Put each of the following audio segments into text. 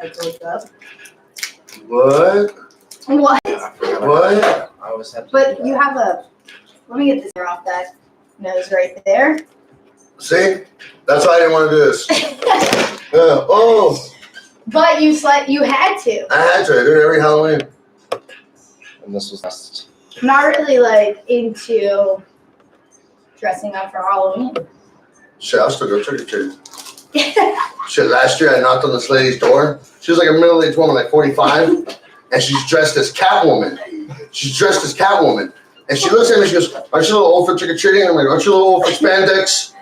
I woke up. What? What? What? I always have to. But you have a. Let me get this off that nose right there. See? That's why I didn't want to do this. Oh. But you had to. I had to. I do it every Halloween. And this was last. I'm not really like into dressing up for Halloween. Shit, I'll still go trick or treating. Shit, last year I knocked on this lady's door. She was like a middle-aged woman, like 45, and she's dressed as Catwoman. And she looks at me and she goes, "Aren't you a little old for trick or treating?" I'm like, "Aren't you a little old for spandex?"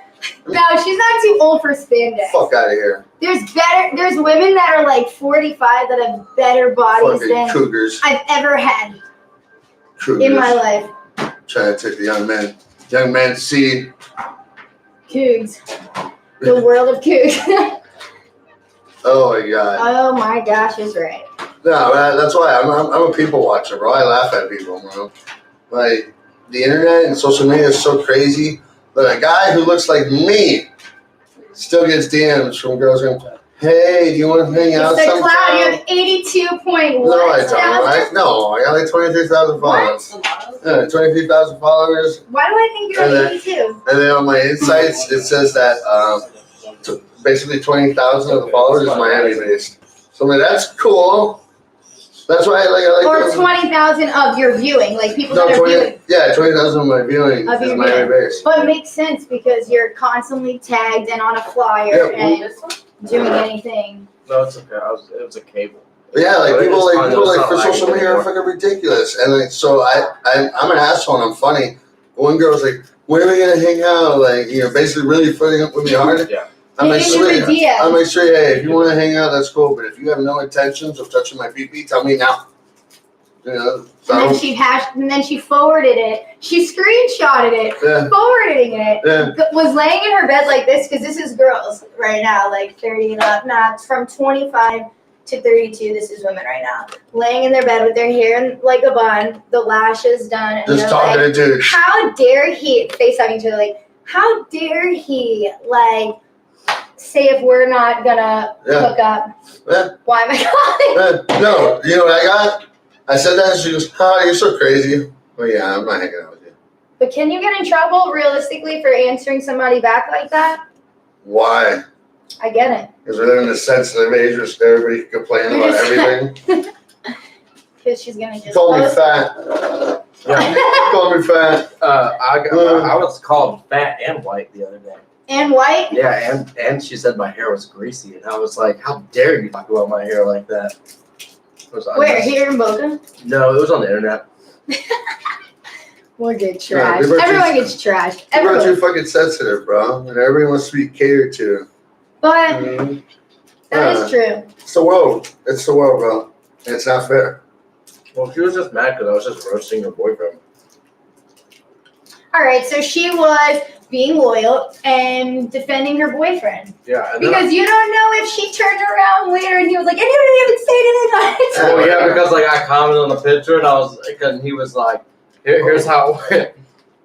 No, she's not too old for spandex. Fuck out of here. There's women that are like 45 that have better bodies Fucking than cougars. I've ever had Cougars. in my life. Trying to take the young man to see. Cougs. The world of cougs. Oh my god. Oh my gosh, is right. No, that's why I'm a people watcher, bro. I laugh at people, bro. Like, the internet and social media is so crazy that a guy who looks like me still gets DMs from girls going, "Hey, do you want to hang out It's the sometime?" cloud. You have 82.1. No, I don't. Right? No, I got like 23,000 followers. What? Yeah, 23,000 followers. Why do I think you're at 82? And then on my insights, it says that basically 20,000 of the followers is Miami based. So I'm like, that's cool. That's why I like. Or 20,000 of your viewing, like people No, that are viewing. Yeah, 20,000 of my viewing Of is your Miami viewing. based. But it makes sense because you're constantly tagged and on a flyer and doing anything. No, it's okay. It was a cable. Yeah, like But people it's fine, though. It's like not for social lagging media are anymore. fucking ridiculous. And like, so I'm an asshole and I'm funny. One girl's like, "When are we gonna hang out?" Like, basically really flirting up with me hard. Yeah. I'm like, Hit me with sweet. a DM. I'm like, sweet. Hey, if you want to hang out, that's cool. But if you have no intentions of touching my pee-pee, tell me now. And then she forwarded it. She screenshotted it, Yeah. forwarding it. Yeah. Was laying in her bed like this because this is girls right now, like 30 and up. Nah, it's from 25 to 32. This is women right now, laying in their bed with their hair in like a bun, the lashes done, and Just they're talking like, to dudes. "How dare he?" FaceTiming each other, like, "How dare he?" Like, say if we're not gonna hook up. Yeah. Why am I calling? No, you know what I got? I said that and she goes, "Oh, you're so crazy." Well, yeah, I'm not hanging out with you. But can you get in trouble realistically for answering somebody back like that? Why? I get it. Because we live in a sensitive age where everybody can complain about everything. Because she's gonna just Call me post. fat. Yeah. Call me fat. I was called fat and white the other day. And white. Yeah, and she said my hair was greasy, and I was like, "How dare you talk about my hair like that?" Where? Here in Boca? No, it was on the internet. We'll get trashed. people are Everyone too- gets trashed. People are Everyone. too fucking sensitive, bro. And everybody wants to be catered to. But Mhm. that is true. It's the world. It's the world, bro. And it's not fair. Well, she was just mad because I was just roasting her boyfriend. All right, so she was being loyal and defending her boyfriend. Yeah. And then Because you don't know if she turned around later and he was like, "And you didn't even say anything." well, yeah, because like I commented on the picture and he was like, here's how it went.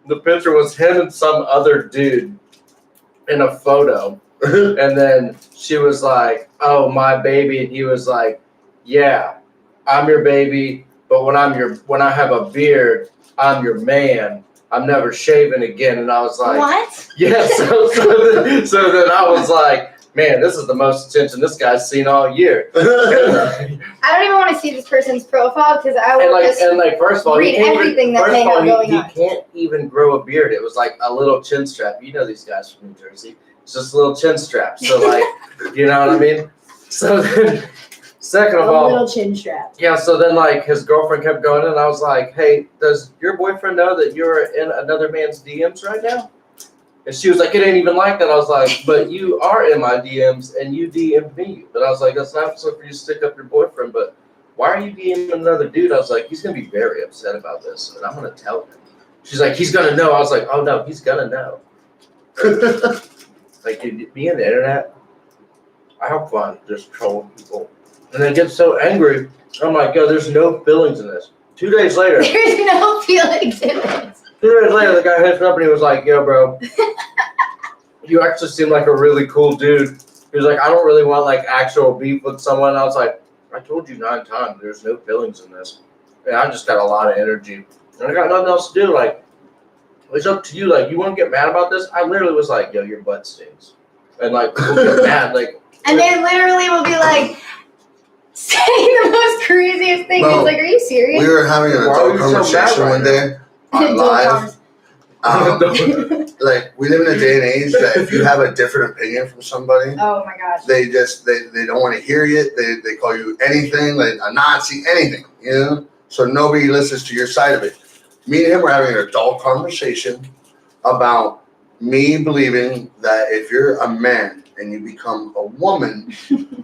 The picture was him and some other dude in a photo. And then she was like, "Oh, my baby," and he was like, "Yeah, I'm your baby, but when I have a beard, I'm your man. I'm never shaving again." And I was like, What? "Yeah." So then I was like, "Man, this is the most attention this guy's seen all year." I don't even want to see this person's profile because I will just and first of all, read everything that may have going on. He can't even grow a beard. It was like a little chin strap. You know these guys from New Jersey. It's just a little chin strap. So like, you know what I mean? So then, second of a all, little chin strap. yeah. So then like his girlfriend kept going, and I was like, "Hey, does your boyfriend know that you're in another man's DMs right now?" And she was like, "It ain't even like that." I was like, "But you are in my DMs, and you DM'd me." But I was like, "That's not so for you to stick up your boyfriend, but why are you DMing another dude?" I was like, "He's gonna be very upset about this, and I'm gonna tell him." She's like, "He's gonna know." I was like, "Oh no, he's gonna know." Like, dude, being on the internet, I have fun just trolling people, and they get so angry. I'm like, "Yo, there's no feelings in this." 2 days later. There's no feelings in it. 2 days later, the guy hits me up and he was like, "Yo, bro, you actually seem like a really cool dude. He was like, I don't really want like actual beef with someone. I was like, I told you 9 times, there's no feelings in this. And I just got a lot of energy. And I got nothing else to do. Like, it's up to you. Like, you want to get mad about this? I literally was like, yo, your butt stinks. And like, people get mad. Like, and they literally will be like, saying the most craziest thing. Bro, It's like, are you serious? We were having an adult conversation one day on live. Like, we live in a day and age that if you have a different opinion from somebody, oh my gosh, they don't want to hear it. They call you anything, like a Nazi, anything, you know? So nobody listens to your side of it. Me and him were having an adult conversation about me believing that if you're a man and you become a woman,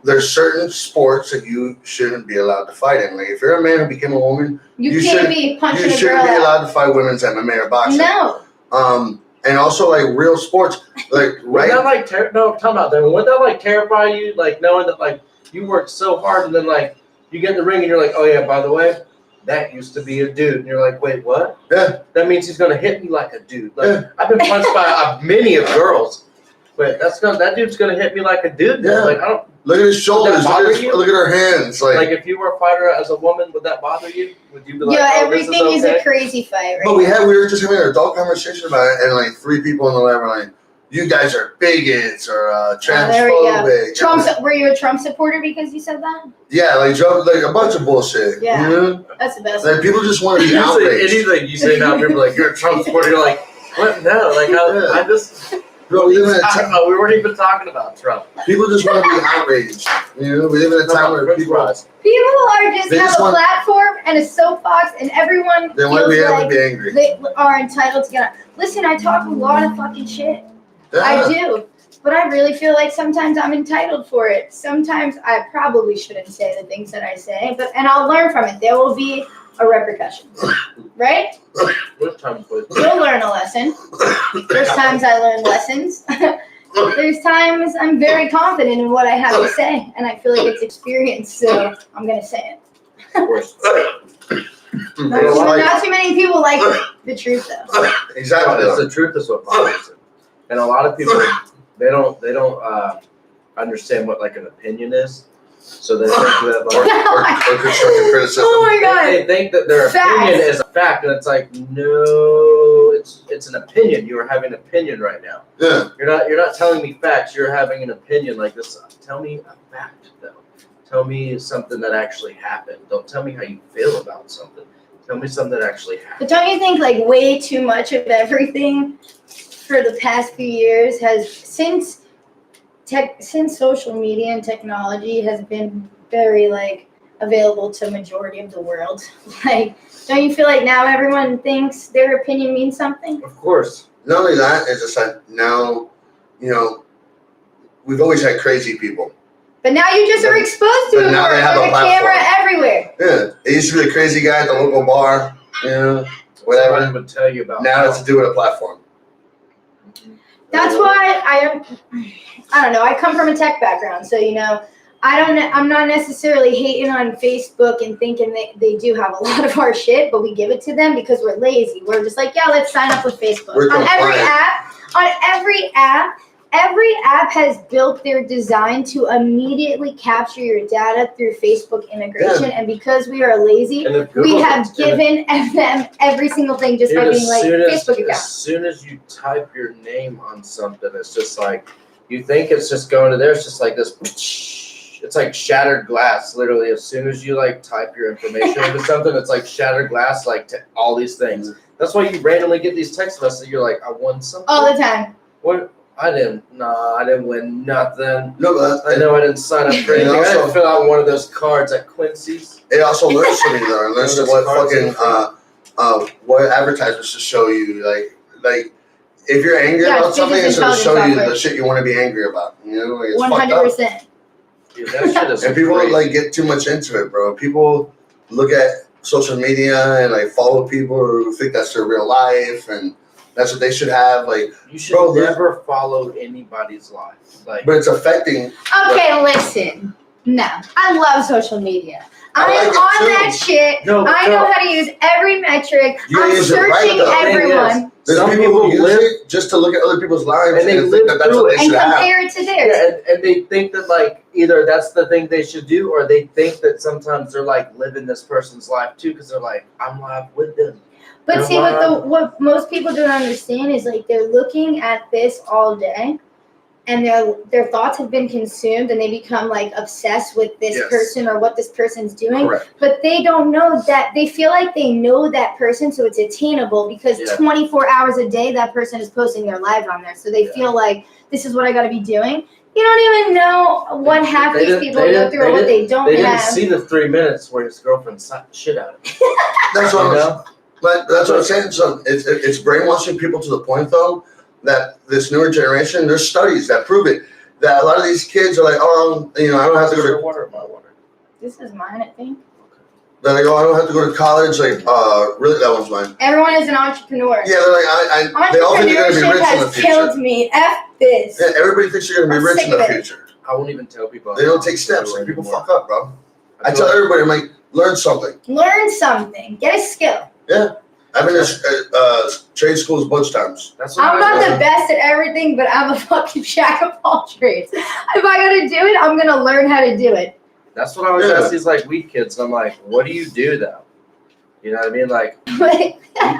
there's certain sports that you shouldn't be allowed to fight in. Like, if you're a man who became a woman, you can't be punching a girl. You shouldn't be allowed to fight women's MMA or boxing. No. And also, like, real sports, like, right? Would that, like, tell me about that. Would that, like, terrify you, like, knowing that, like, you worked so hard and then, like, you get in the ring and you're like, oh, yeah, by the way, that used to be a dude. And you're like, wait, what? Yeah. That means he's going to hit me like a dude. Like, I've been punched by many of girls. But that dude's going to hit me like a dude. Yeah. Like, I don't. Look at his shoulders. Look at her hands. Like, if you were a fighter as a woman, would that bother you? Would you be like, yeah, oh, everything is a crazy fight, right? But we were just having an adult conversation about it, and like 3 people in the lab were like, "You guys are bigots or transphobic." Were you a Trump supporter because you said that? Yeah, like a bunch of bullshit. Yeah, you know? That's the best. Like, people just want to be outraged. Anything you say now, people are like, "You're a Trump supporter." You're like, "What? No, like I just." Bro, we weren't even talking about Trump. People just want to be outraged. You know, we live in a time where people are just have a platform and a soapbox, and everyone they want to be able to be angry. They are entitled to get on. Listen, I talk a lot of fucking shit. Yeah. I do, but I really feel like sometimes I'm entitled for it. Sometimes I probably shouldn't say the things that I say, and I'll learn from it. There will be a repercussion, right? You'll learn a lesson. There's times I learn lessons. There's times I'm very confident in what I have to say, and I feel like it's experience, so I'm going to say it. Of course. Not too many people like the truth, though. Exactly. It's the truth is what bothers it. And a lot of people, they don't understand what, like, an opinion is. So they think that, like, or constructive criticism. Oh my god! They think that their opinion is a fact, and it's like, no, it's an opinion. You are having an opinion right now. Yeah. You're not telling me facts. You're having an opinion like this. Tell me a fact, though. Tell me something that actually happened. Don't tell me how you feel about something. Tell me something that actually happened. But don't you think, like, way too much of everything for the past few years has since social media and technology has been very, like, available to majority of the world, like, don't you feel like now everyone thinks their opinion means something? Of course. Not only that, it's just like now, you know, we've always had crazy people. But now you just are exposed to it more. There's a camera everywhere. Yeah. It used to be a crazy guy at the local bar, you know, whatever. Somebody would tell you about. Now it's to do with a platform. That's why I don't know. I come from a tech background, so, you know, I'm not necessarily hating on Facebook and thinking they do have a lot of our shit, but we give it to them because we're lazy. We're just like, yeah, let's sign up with Facebook. Every app has built their design to immediately capture your data through Facebook integration, and because we are lazy, we have given them every single thing just by being like Facebook account. As soon as you type your name on something, it's just like, you think it's just going to there. It's just like this. It's like shattered glass. Literally, as soon as you, like, type your information into something, it's like shattered glass. Like, to all these things. That's why you randomly get these text messages. You're like, I won something all the time. What? I didn't win nothing. No, but I know I didn't sign up for anything. I didn't fill out one of those cards at Quincy's. It also learns from you, though. It learns what fucking what advertisements to show you. Like if you're angry about something, it's going to show you the shit you want to be angry about. You know, like, it's 100%. Dude, that shit is and people crazy. like get too much into it, bro. People look at social media and like follow people who think that's their real life and that's what they should have. Like, you should never follow anybody's life. Like, but it's affecting. Okay, listen. No, I love social media. I am on that shit. No, I know how to use every metric. I'm searching everyone. There's some people people who use live it just to look at other people's lives and they think live that that's through what it. they And should have. compare it to theirs. yeah, and they think that like either that's the thing they should do, or they think that sometimes they're like living this person's life too, because they're like, I'm live with them. But They're see, live. what most people don't understand is like they're looking at this all day, and their thoughts have been consumed, and they become like obsessed with this Yes. person or what this person's doing. Correct. But they don't know that they feel like they know that person, so it's attainable because Yeah. 24 hours a day that person is posting their lives on there. So they Yeah. feel like this is what I got to be doing. You don't even know what half They these didn't- people they go didn't- through or what they don't They didn't have. see the 3 minutes where his girlfriend slapped the shit out of him. That's You what I'm know? But that's what I'm saying. So it's brainwashing people to the point though that this newer generation, there's studies that prove it. That a lot of these kids are like, oh, I don't have to go Your to. water or my water? This is mine, I think. They're like, oh, I don't have to go to college. Like, really, that one's mine. Everyone is an entrepreneur. Yeah, they're like, they all think they're gonna be Entrepreneurship rich in the has future. killed me. F this. Yeah, everybody thinks you're gonna be I'm rich in sick the of it. future. I won't even tell people. They don't take steps. Like people fuck up, bro. I feel tell everybody, I'm like, learn something. Learn something. Get a skill. I've been in trade schools a bunch of times. That's what I'm I not do. the best at everything, but I'm a fucking jack of all trades. If I gotta do it, I'm gonna learn how to do it. That's what I always Yeah. ask these like weed kids. I'm like, what do you do though? You know what I mean? Like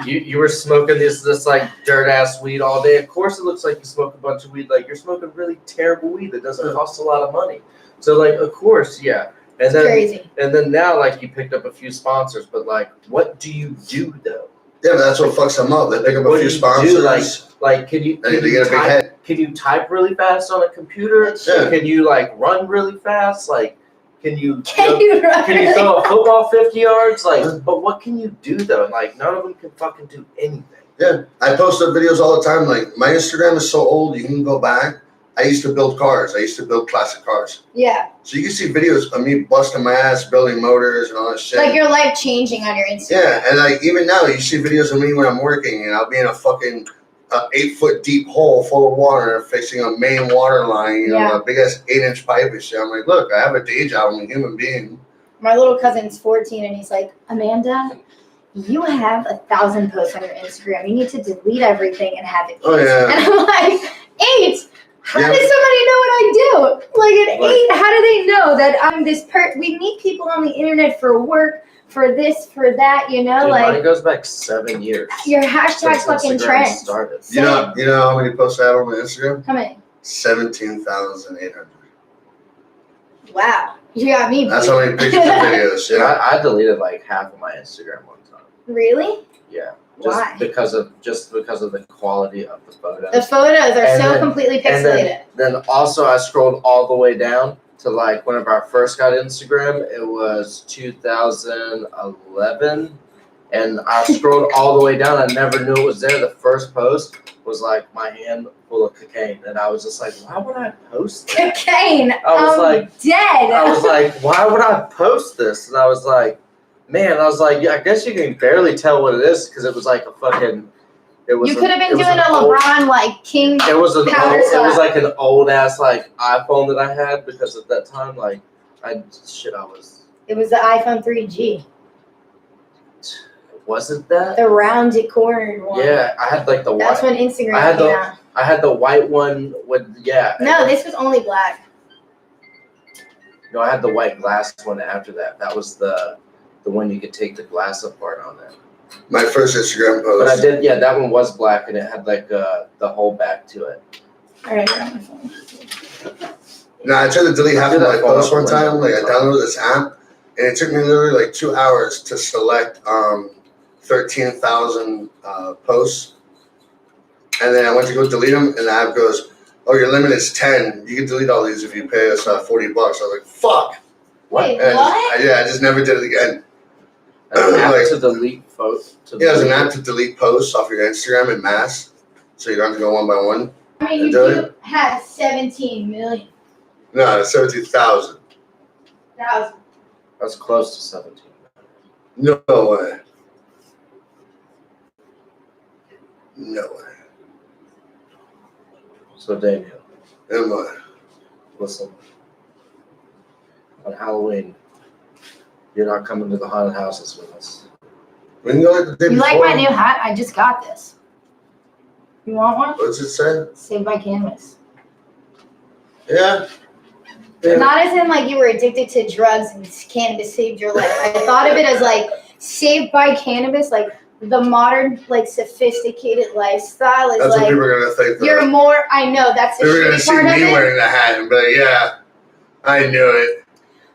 you were smoking this like dirt ass weed all day. Of course it looks like you smoke a bunch of weed. Like you're smoking really terrible weed that doesn't cost a lot of money. So like of course, yeah. And It's then crazy. and then now like you picked up a few sponsors, but like what do you do though? Yeah, but that's what fucks them up. They pick up What a do few you sponsors. do, like can you and they get a big type, head. can you type really fast on a computer? Yeah. Can you like run really fast? Like can you Can you run? can you throw a football 50 yards? Like, but what can you do though? Like, none of them can fucking do anything. Yeah, I post up videos all the time. Like my Instagram is so old, you can go back. I used to build cars. I used to build classic cars. Yeah. So you can see videos of me busting my ass, building motors and all that shit. Like your life changing on your Instagram. Yeah, and like even now, you see videos of me when I'm working, and I'll be in a fucking 8-foot deep hole full of water, fixing a main water line, Yeah. a big ass 8-inch pipe and shit. I'm like, look, I have a day job. I'm a human being. My little cousin's 14 and he's like, Amanda, you have 1,000 posts on your Instagram. You need to delete everything and have it. Oh yeah. And I'm like, 8? How Yeah. does somebody know what I do? Like at Right. 8, how do they know that I'm this We meet people on the internet for work, for this, for that, Dude, like mine goes back 7 years. your hashtag since fucking Instagram trend. started. You know how many posts I have on my Instagram? How many? 17,800. Wow. You got me. That's beat. how many pictures and videos. Dude, Yeah. I deleted like half of my Instagram one time. Really? Yeah. Why? Because of the quality of the photos. The photos are And so then- completely and pixelated. then also I scrolled all the way down to like whenever I first got Instagram, it was 2011, and I scrolled all the way down. I never knew it was there. The first post was like my hand full of cocaine, and I was just like, why would I post that? Cocaine. I was I'm like- dead. I was like, why would I post this? And I was like, man, yeah, I guess you can barely tell what it is because it was like a fucking. It was. You could have been it was doing an a old- LeBron like king. It was an old, powder it was slap. like an old ass like iPhone that I had because at that time like I was. It was the iPhone 3G, Wasn't that? the rounded cornered one. Yeah, I had like the That's white. when Instagram I had came the- out. I had the white one with No, this was only black. No, I had the white glass one after that. That was the one you could take the glass apart on that. My first Instagram But I post. did, yeah, that one was black and it had like the whole back to it. All right, you're on my phone. No, I tried to delete half of Did my that fall posts out one the time. window? Like I downloaded this app, and it took me literally like 2 hours to select 13,000 posts. And then I went to go delete them, and the app goes, "Oh, your limit is 10. You can delete all these if you pay us $40." I was like, "Fuck!" Wait, And what? I just never did it again. An app Like- to delete photos. Yeah, there's an app to delete posts off your Instagram in mass, so you don't have to go one by one. I mean, you Do do have 17 million. No, it's 17,000. That's close to 17. No way. No way. So Daniel, Am I? listen. On Halloween, you're not coming to the haunted houses with us. We can go like the day You like before. my new hat? I just got this. You want one? What's it say? Saved by Cannabis. Yeah. Not as in like you were addicted to drugs and cannabis saved your life. I thought of it as like saved by cannabis, like the modern, like sophisticated lifestyle is That's what like people are gonna think. you're more. I know that's the They're gonna shitty see part of me it. wearing the hat and be like, yeah, I knew it.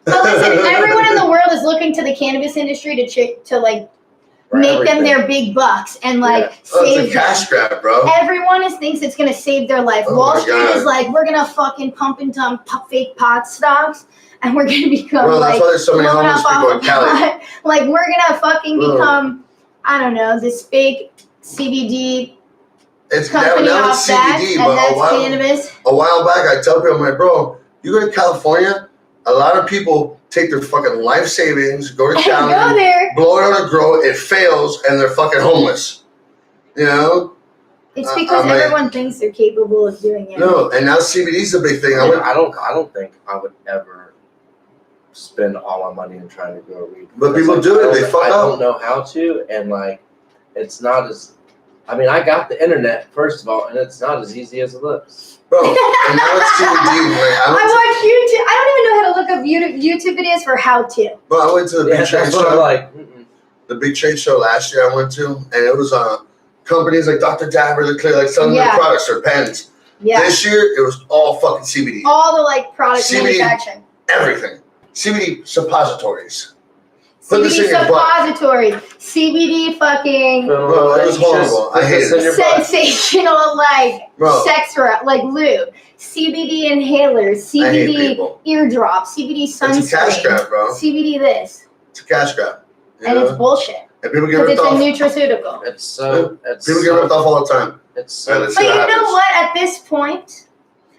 But listen, everyone in the world is looking to the cannabis industry to like For make everything. them their big bucks and like Oh, it's save a cash them. grab, bro. Everyone thinks it's gonna save their life. Oh Wall my Street God. is like, we're gonna fucking pump and dump fake pot stocks, and we're gonna become Bro, that's like why there's so many blown homeless up people in off Cali. pot. Like we're gonna fucking Bro. become, I don't know, this fake CBD It's company now off it's that, CBD, and but that's cannabis. a while back I tell people, I'm like, bro, you go to California, a lot of people take their fucking life savings, go to And Cali, go there. blow it on a grow, it fails, and they're fucking homeless. You know? It's because I'm like- everyone thinks they're capable of doing it. No, and now CBD's a big thing. I don't think I would ever spend all my money in trying to grow weed. But Because, people do I it, they don't- fuck I up. don't know how to, and like, it's not as. I mean, I got the internet first of all, and it's not as easy as it looks. Bro, and now it's CBD. Like, I watch YouTube. I don't even know how to look up YouTube videos for how to. Bro, I went to the big Yeah, trade that's what I'm show. like. The big trade show last year I went to, and it was companies like Dr. Dabber, the Clear, like selling their Yeah. products, their pens. Yeah. This year it was all fucking CBD. All the like product CBD. manufacturing. Everything. CBD suppositories. Put this CBD in your butt. suppository. CBD fucking Bro, it was horrible. I hated it. sensational like Bro, sex like lube. CBD inhalers. I hate CBD people. eardrop. CBD It's a cash sunscreen. grab, bro. CBD this. It's a cash grab. You And know? it's bullshit. And people get Because ripped it's a off. nutraceutical. It's so. People get ripped off all the time. It's Right, so. let's But see you what know happens. what? At this point,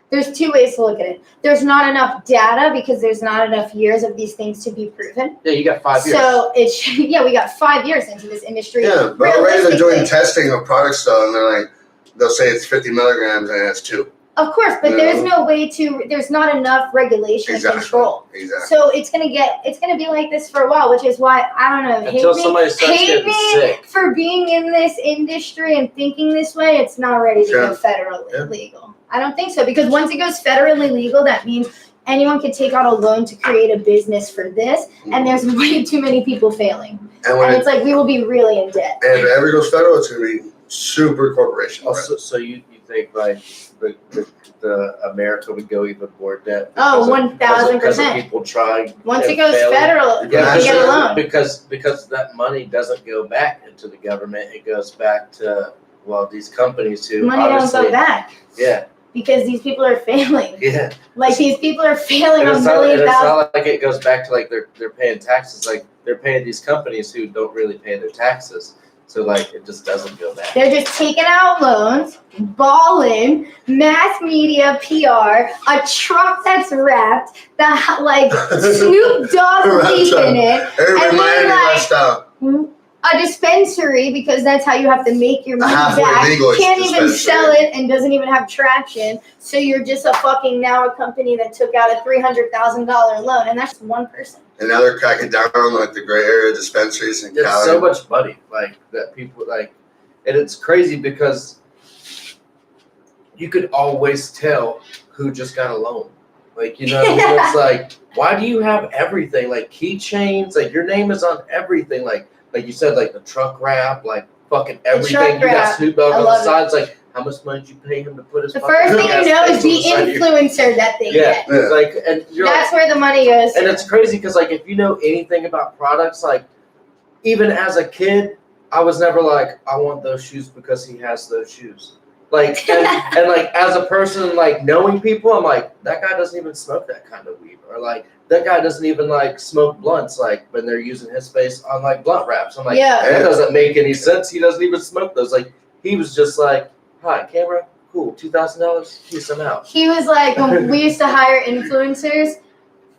there's two ways to look at it. There's not enough data because there's not enough years of these things to be proven. Yeah, you got 5 years. So it's we got 5 years into this industry. Yeah, but already they're doing Realistically. testing of products though, and they're like, they'll say it's 50 milligrams and it's 2. Of course, but Yeah. there's no way to. There's not enough regulation Exactly. and control. Exactly. So it's gonna be like this for a while, which is why I don't know. Until Hate somebody starts hate getting me sick. for being in this industry and thinking this way. It's not ready to Sure. go federally Yeah. legal. I don't think so because once it goes federally legal, that means anyone can take out a loan to create a business for this, and there's way too many people failing. And when And it's like we will be really in debt. and if it ever goes federal, it's gonna be super corporation. Also, so you think like the America would go even more debt? Oh, because of 1,000%. people trying. Once and it goes failing? federal, you Yeah, can get a sure. loan. Because that money doesn't go back into the government. It goes back to these companies who Money don't obviously go back yeah because these people are failing. yeah. Like these people are failing And on it's not, million and it's thousand. not like it goes back to like they're paying taxes. Like they're paying these companies who don't really pay their taxes. So like it just doesn't go back. They're just taking out loans, balling, mass media, PR, a truck that's wrapped, that like Snoop Dogg Wrapped leaf up. in it, Everybody And then, Miami like, lifestyle. a dispensary because that's how you have to make your money Halfway back. legal Can't even dispensary. sell it and doesn't even have traction. So you're just a fucking now a company that took out a $300,000 loan, and that's just one person. And now they're cracking down on like the gray area dispensaries in It's Cali. so much money, like that people like, and it's crazy because you could always tell who just got a loan. Like you know, what I mean? It's like, why do you have everything? Like keychains, like your name is on everything. Like you said, like the truck wrap, like fucking everything. truck You got wrap, Snoop Dogg I on the love it. sides. Like how much money did you pay him to put his? The fucking first thing gas you know is tanks on the side of your- influencer that they Yeah, get. Yeah. like and you're like, That's where the money goes. and it's crazy because, like, if you know anything about products, like, even as a kid, I was never like, I want those shoes because he has those shoes. Like, and like, as a person, like, knowing people, I'm like, that guy doesn't even smoke that kind of weed. Or, like, that guy doesn't even, like, smoke blunts, like, when they're using his face on, like, blunt wraps. I'm like, Yeah. that doesn't make any sense. He doesn't even smoke those. Like, he was just like, hi, camera, cool, $2,000, peace, I'm out. He was like, when we used to hire influencers,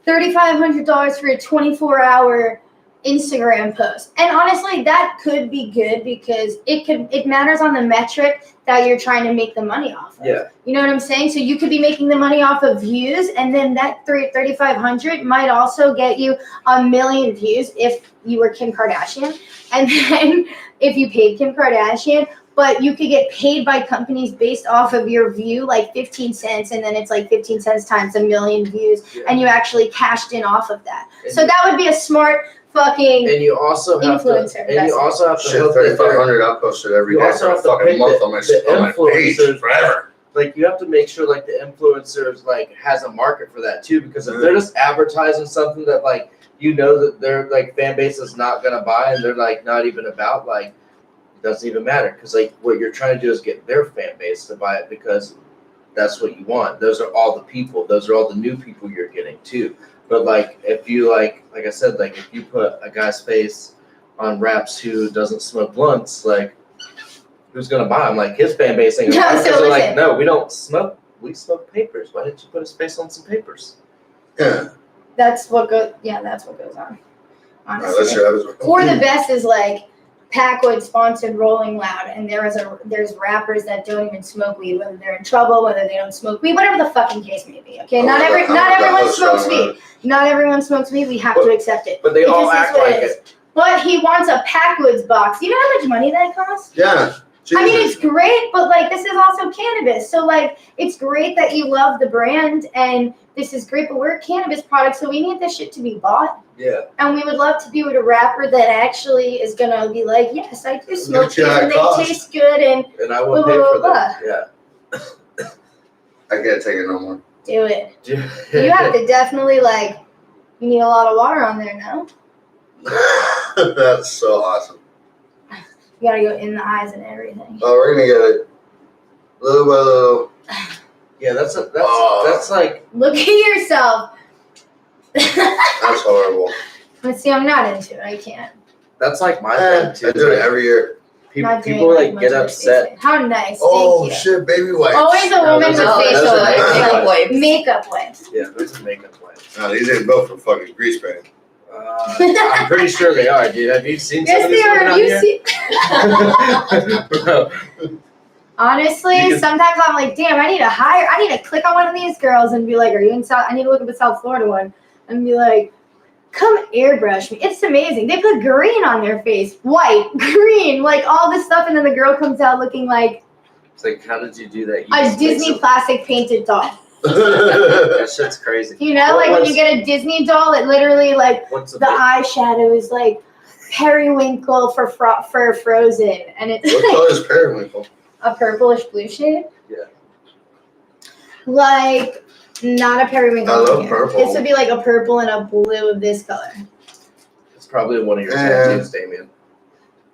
$3,500 for a 24-hour Instagram post. And honestly, that could be good because it matters on the metric that you're trying to make the money off of. Yeah. You know what I'm saying? So you could be making the money off of views, and then that 3,500 might also get you 1 million views if you were Kim Kardashian. And then if you paid Kim Kardashian, but you could get paid by companies based off of your view, like 15 cents, and then it's like 15 cents times a million views, and you actually cashed in off of that. So that would be a smart fucking and you also have influencer. to, and you also have to Shit, hope that 3,500 I'll post it every You day also for a have to fucking pick month the on my page influencers. forever. like you have to make sure like the influencers like has a market for that too, because if they're just advertising something that like that their like fan base is not gonna buy, and they're like not even about, like it doesn't even matter, because like what you're trying to do is get their fan base to buy it, because that's what you want. Those are all the people. Those are all the new people you're getting too. But like if you like I said, like if you put a guy's face on Raps who doesn't smoke blunts, like who's gonna buy him? Like his fan base ain't gonna buy him, because they're like, no, we don't smoke. We smoke papers. Why didn't you put his face on some papers? Yeah. That's what goes. Yeah, that's what goes on. Honestly. No, or the best is like Packwood sponsored Rolling Loud, and there's rappers that don't even smoke weed, whether they're in trouble, whether they don't smoke weed, whatever the fucking case may be. Okay, not everyone smokes weed. Not everyone smokes weed. We have to accept it. But they all act like it. But he wants a Packwoods box. You know how much money that costs? Yeah. Jesus. I mean, it's great, but like this is also cannabis. So like it's great that you love the brand and this is great, but we're a cannabis product, so we need this shit to be bought. Yeah. And we would love to be with a rapper that actually is gonna be like, yes, I do smoke these and they taste good and I will pay for that. Yeah. I can't take it no more. Do it. You have to definitely like you need a lot of water on there now. That's so awesome. You gotta go in the eyes and everything. Oh, we're gonna get it little by little. Yeah, that's like. Look at yourself. That's horrible. But see, I'm not into it. I can't. That's like my thing too. I do it every year. People like get upset. How nice. Oh Thank you. shit, baby wipes. Always a woman with facial makeup wipes. Makeup wipes. Yeah, those are makeup wipes. No, these ain't built for fucking grease paint. I'm pretty sure they are, dude. Have you seen some of these women out here? Honestly, sometimes I'm like, damn, I need to click on one of these girls and be like, are you in South? I need to look at the South Florida one and be like, come airbrush me. It's amazing. They put green on their face, white, green, like all this stuff, and then the girl comes out looking like It's like, how did you do that? a Disney plastic painted doll. That shit's crazy. You know, like when you get a Disney doll, it literally like the eyeshadow is like periwinkle for Frozen, and it's What color is periwinkle? a purplish blue shade. Yeah. Like not a periwinkle. I love purple. This would be like a purple and a blue of this color. It's probably one of your tattoos, Damien.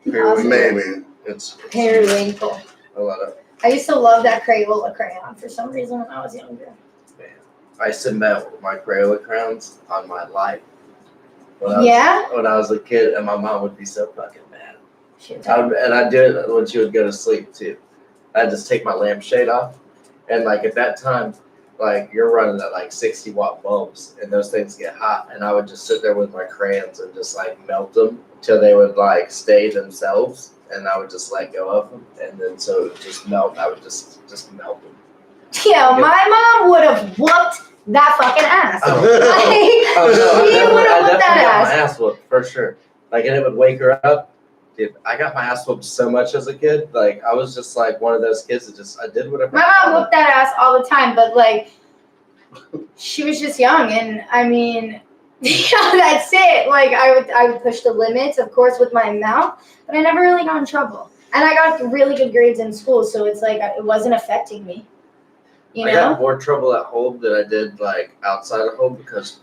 Maybe. It's Periwinkle. a lot of. I used to love that Crayola crayon for some reason when I was younger. Man, I cement my Crayola crowns on my life. When I was a kid, and my mom would be so fucking mad. And I did it when she would go to sleep too. I'd just take my lampshade off, and like at that time, like you're running at like 60-watt bulbs, and those things get hot, and I would just sit there with my crayons and just like melt them till they would like stay themselves, and I would just let go of them, and then so it would just melt. I would just melt them. Yeah, my mom would have whooped that fucking ass. She would have whooped that ass. My ass whooped for sure. Like, and it would wake her up. Dude, I got my ass whooped so much as a kid. Like, I was just like one of those kids that just I did whatever. My mom whooped that ass all the time, but like, she was just young, and I mean, that's it. Like, I would push the limits, of course, with my mouth, but I never really got in trouble, and I got really good grades in school, so it's like it wasn't affecting me. You know? I got more trouble at home than I did like outside of home, because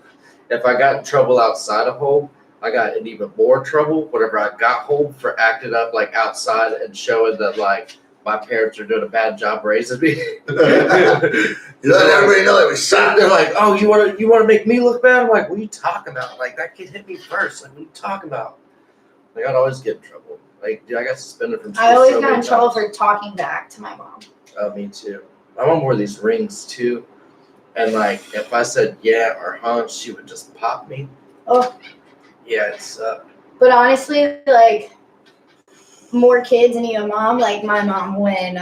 if I got in trouble outside of home, I got in even more trouble whenever I got home for acting up like outside and showing that like my parents are doing a bad job raising me. You let everybody know that we suck. They're like, "Oh, you want to make me look bad?" I'm like, "What are you talking about? Like that kid hit me first. Like, what are you talking about?" Like I'd always get in trouble. Like, dude, I got suspended from school. I always got in trouble for talking back to my mom. Oh, me too. My mom wore these rings too, and like if I said yeah or huh, she would just pop me. Oh. Yeah, it sucked. But honestly, like, more kids need a mom. Like, my mom went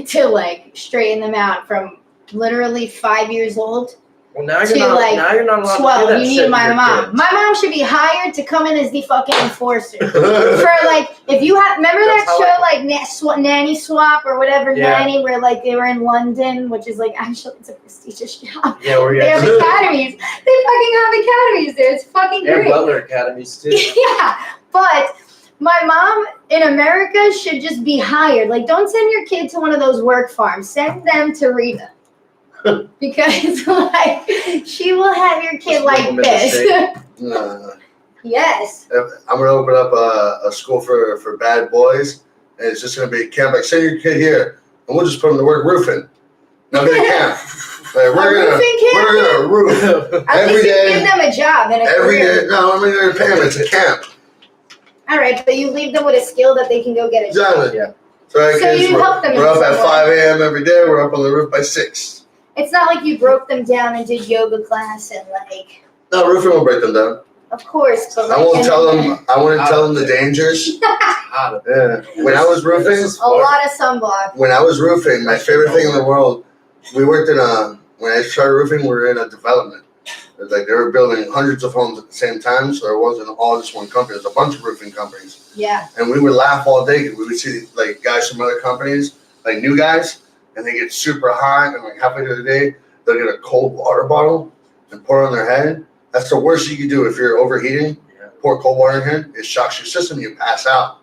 to, like, straighten them out from literally 5 years old Well, now to, you're not. like, Now you're not allowed 12. to do that You shit need to my your mom. kids. My mom should be hired to come in as the fucking enforcer. For like, if you have, remember That's that how show like Nanny Swap or whatever, Yeah. Nanny, where like they were in London, which is like actually it's a prestigious job. Yeah, where you They have actually academies. They fucking have academies there. It's fucking and great. Butler academies too. Yeah, but my mom in America should just be hired. Like, don't send your kid to one of those work farms. Send them to Rita. Because, like, she will have your kid Just like leave 'em in the this. shade. Nah. Yes. I'm gonna open up a school for bad boys, and it's just gonna be a camp. Like, send your kid here, and we'll just put them to work roofing. Now get a camp. Like, roofing camp? we're gonna roof At every least you day. give them a job and a Every career. day. No, I'm gonna pay them. It's a camp. All right, but you leave them with a skill that they can go get a job. Exactly. Yeah. So, our So kids, you help them in we're up some at way. 5 a.m. every day. We're up on the roof by 6. It's not like you broke them down and did yoga class and like, No, roofing will break them down. of course. But I like, won't tell them. I wouldn't tell them the dangers. Hot. Yeah. When I was roofing, a lot of sunblock. when I was roofing, my favorite thing in the world, we worked in when I started roofing, we were in a development. It was like they were building hundreds of homes at the same time, so it wasn't all just one company. It was a bunch of roofing companies. Yeah. And we would laugh all day because we would see like guys from other companies, like new guys, and they get super hot, and like halfway through the day, they'll get a cold water bottle and pour it on their head. That's the worst you could do if you're overheating. Yeah. Pour cold water in your head, it shocks your system, you pass out.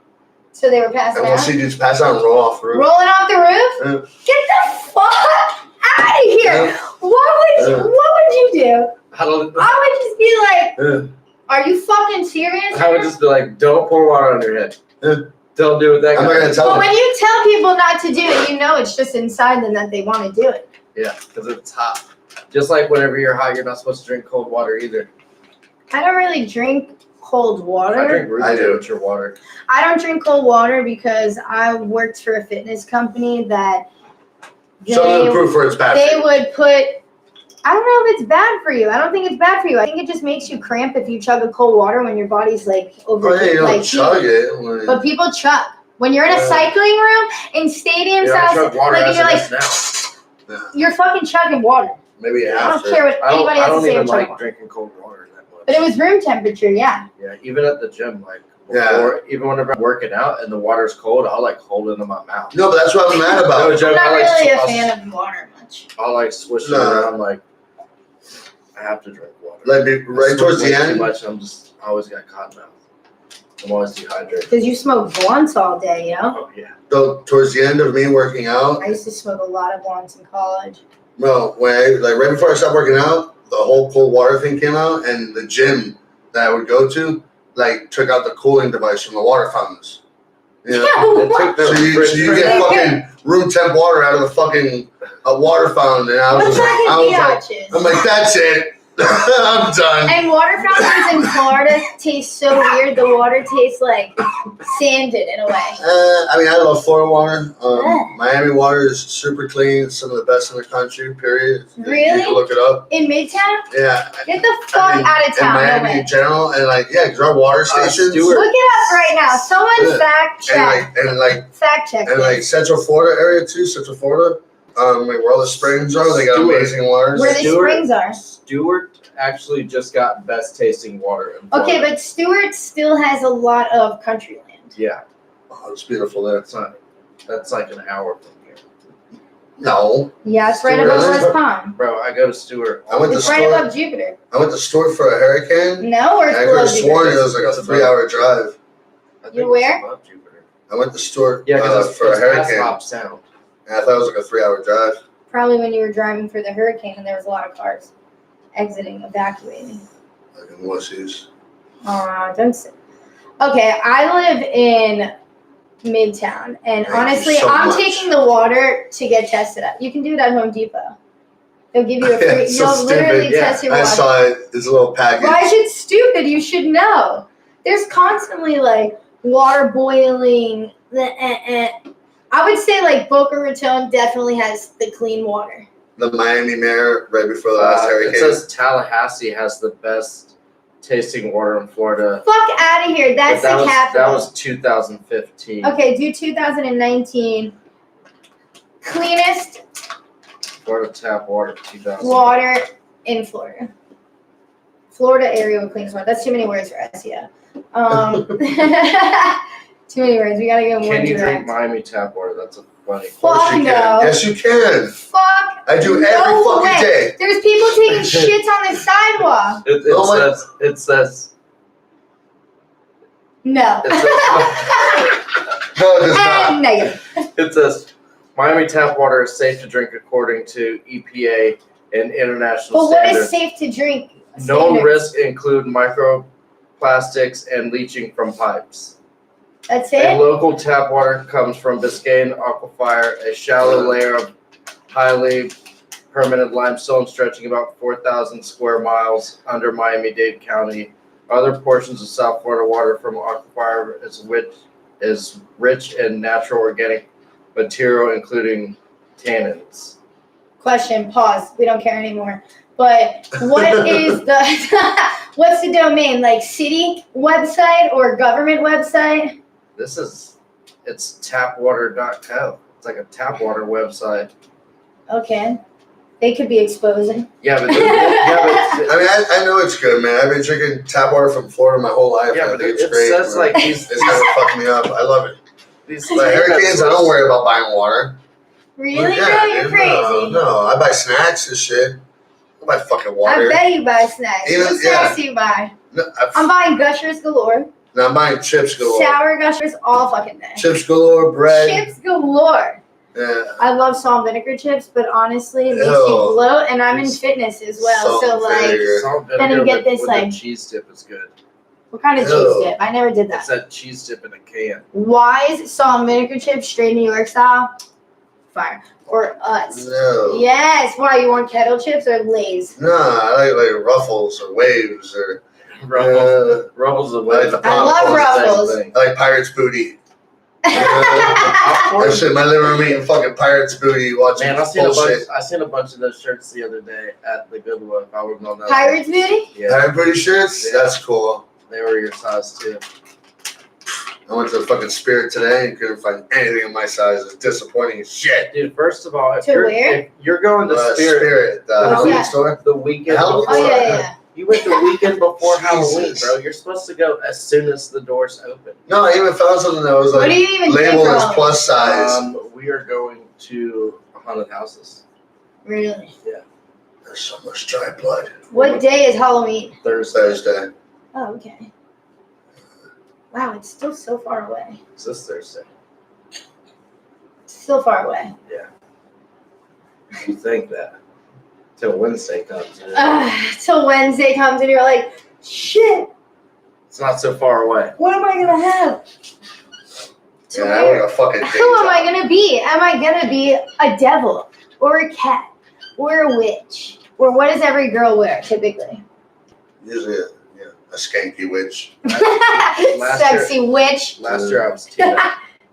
So they were passing And we'll out. see dudes pass out and roll off the roof. Rolling off the roof? Yeah. Get the fuck out of here! Yeah. What would you do? I don't. I would just be like, Yeah. are you fucking serious? I would just be like, don't pour water on your head. Yeah. Don't do it that I'm not guy. gonna tell But them. when you tell people not to do it, you know it's just inside them that they want to do it. Yeah, because it's hot. Just like whenever you're hot, you're not supposed to drink cold water either. I don't really drink cold I water. drink room I do. temperature water. I don't drink cold water because I worked for a fitness company that Something to prove for its bad. they would put. I don't know if it's bad for you. I don't think it's bad for you. I think it just makes you cramp if you chug a cold water when your body's like over. Oh, yeah, you don't like chug heated. it. Like, But people chug. When you're in a Yeah. cycling room in stadium You don't size, chug water like as you're it like, is now. you're fucking chugging water. maybe I don't after. care what anybody I has to don't say. even about like water. drinking cold water that much. But it was room temperature, yeah. Yeah, even at the gym, like Yeah. before, even whenever I'm working out and the water's cold, I'll like hold it in my mouth. No, but that's what I'm mad No about. joke, I'm not I like really a I'll- fan of water much. I'll like swish it No. around like I have to drink water. Like I right smoke towards way the too end. much. I always got cotton mouth. I'm always dehydrated. Because you smoke blunts all day, you know? Oh yeah. So towards the end of me working out, I used to smoke a lot of blunts in college. well, when I, like right before I stopped working out, the whole cold water thing came out, and the gym that I would go to like took out the cooling device from the water fountains. You know? They took their So you refrigerator- get fucking room temp water out of the fucking water fountain, and I was What's like, that in I'm like, that's it. I'm done. And water fountains in Florida taste so weird. The water tastes like sanded in a way. I mean, I love Florida water. Yeah. Miami water is super clean. It's some of the best in the country, period. Really? You can look it up. In Midtown? Yeah. Get the fuck out of In town. No Miami way. in general, and like, yeah, because our water stations. Stewart. Look it up right now. Someone Yeah. fact check. Fact check. And like Central Florida area too, Central Florida, like where all the springs are, they got Stewart. amazing waters. Where the Stewart. springs are. Stewart actually just got best tasting water in Florida. Okay, but Stewart still has a lot of country land. Yeah, Oh, it's beautiful there. that's like an hour from here. No, Yeah, it's right Stewart. above Really? West Palm. Bro, I go to Stewart. I went to It's right Stewart. above Jupiter. I went to Stewart for a hurricane. No, or And it's I could below have sworn it Jupiter. was like a 3-hour drive. I think You where? it's above Jupiter. I went to Stewart Yeah, because for a it's past hurricane, Hop Sound. and I thought it was like a 3-hour drive. Probably when you were driving for the hurricane and there was a lot of cars exiting, evacuating. Like in wussies. Don't say. Okay, I live in Midtown, and Thank you honestly, so I'm much. taking the water to get tested up. You can do it at Home Depot. They'll give you a free. It's so You'll literally stupid. test your I water. saw it. It's a little package. Why is it stupid? You should know. There's constantly like water boiling. I would say like Boca Raton definitely has the clean water. The Miami mayor right before the last It hurricane. says Tallahassee has the best tasting water in Florida. Fuck out of here. That's But the capital. That was 2015. Okay, do 2019. Cleanest Florida tap water 2000. water in Florida. Florida area with clean water. That's too many words for SEO. Too many words. We gotta go more Can you direct. drink Miami tap water? That's a funny Of course Fuck you no. can. Yes, you can. Fuck. I do every no fucking way. day. There's people taking shits on the sidewalk. It says No. It says- No, it does not. Negative. it says Miami tap water is safe to drink according to EPA and international But what standards. is safe to drink? Known Standards? risks include microplastics and leaching from pipes. That's A it? local tap water comes from Biscayne aquifer, a shallow layer of highly permanent limestone stretching about 4,000 square miles under Miami-Dade County. Other portions of South Florida water from aquifer is rich in natural organic material, including tannins. Question, pause. We don't care anymore. But what is the what's the domain? Like city website or government website? It's tapwater.co. It's like a tap water website. Okay. They could be exposing. Yeah, but I mean, I know it's good, man. I've been drinking tap water from Florida my whole life. yeah, I but think it it's great. says man. like these It's never fucked me up. I love it. these But hurricanes, I don't worry about buying water. Really, Yeah, bro? You're dude, crazy. No, I buy snacks and shit. I buy fucking water. I bet you buy snacks. Even- What snacks do you buy? No, I'm buying Gushers galore. no, I'm buying chips galore. Sour Gushers all fucking day. Chips galore, bread. Chips galore. Yeah. I love salt and vinegar chips, but honestly, it makes Ew. you bloat, and I'm in It's fitness as well. salt So, and like, vinegar. Salt Then vinegar you get with, this, with like- the cheese dip is good. what kind of Ew. cheese dip? I never did It's that. that cheese dip in a can. Wise salt and vinegar chips, straight New York style. Fire. Or Utz. No. Yes. Why, you want kettle chips or Lay's? No, I like Ruffles or Waves or Ruffles away. I I love Ruffles. I like Pirates Booty. That shit, my living room eating fucking Pirates Booty, watching Man, I seen bullshit. a bunch of those shirts the other day at the Goodwill. If I would have known that. Pirates Booty? Yeah, Pirate Booty shirts? Yeah. That's cool. they were your size too. I went to the fucking Spirit today and couldn't find anything in my size. It's disappointing as shit. Dude, first of all, if To you're where? if you're going to Spirit, the Oh, Halloween yeah. store. the weekend Hell, before, Oh, yeah. you went the weekend before Halloween, Jesus. bro. You're supposed to go as soon as the doors open. No, I even found something that was What like do you even do labeled for as Halloween? plus size. We are going to haunted houses Really? There's so much dry blood. What day is Halloween? Thursday. Oh, okay. Wow, it's still so far away. It's this Thursday. Still far away. You think that till Wednesday comes? Till Wednesday comes and you're like, shit, It's not so far away. what am I gonna have? To Yeah, I wear? want a fucking day Who am I job. gonna be? Am I gonna be a devil or a cat or a witch? Or what does every girl wear typically? Usually a skanky witch. Last Sexy witch. Last year I was Tina.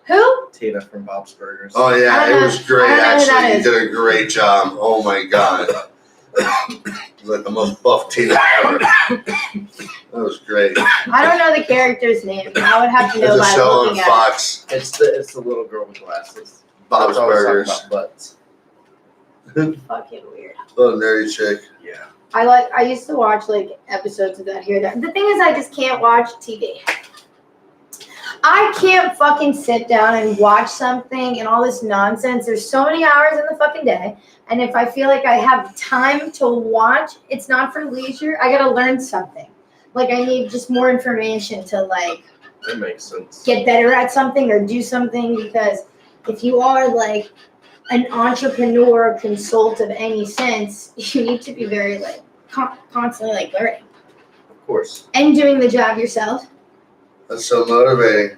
Who? Tina from Bob's Burgers. Oh I yeah, don't it know- was great I don't know who that actually. You is. did a great job. Oh my god. It was like the most buff Tina ever. That was great. I don't know the character's name. I would have to know There's a by show on looking at Fox, It's the little girl with glasses. Bob's That's always talking Burgers. about butts. it. Fucking weird. Little nerdy chick. Yeah. I used to watch like episodes of that here and there. The thing is I just can't watch TV. I can't fucking sit down and watch something and all this nonsense. There's so many hours in the fucking day. And if I feel like I have time to watch, it's not for leisure. I gotta learn something. Like I need just more information to like That makes sense. get better at something or do something, because if you are like an entrepreneur consult of any sense, you need to be very like constantly like learning Of course. and doing the job yourself. That's so motivating.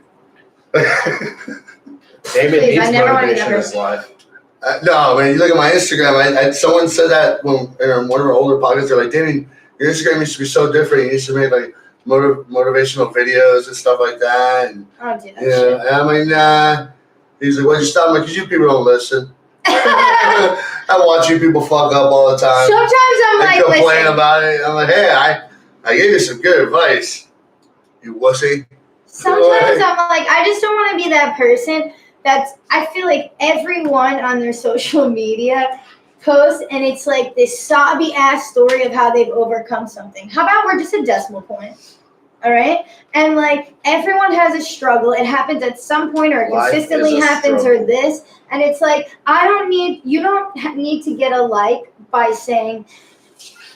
Damon Please, I needs never wanna motivation in never- his life. No, when you look at my Instagram, someone said that when in one of our older podcasts, they're like, Damien, your Instagram used to be so different. You used to make like motivational videos and stuff like that. And I don't do that yeah, and I'm like, nah. He's like, why'd you stop? I'm like, because you people don't listen. shit. I watch you people fuck up all the time. Sometimes I'm and like, complain listen. about it. I'm like, hey, I gave you some good advice. You wussy. Sometimes I'm like, I just don't want to be that person I feel like everyone on their social media post, and it's like this sobby ass story of how they've overcome something. How about we're just a decimal point? All right, and like everyone has a struggle. It happens at some point, or it Life consistently is a happens, struggle. or this. And it's like you don't need to get a like by saying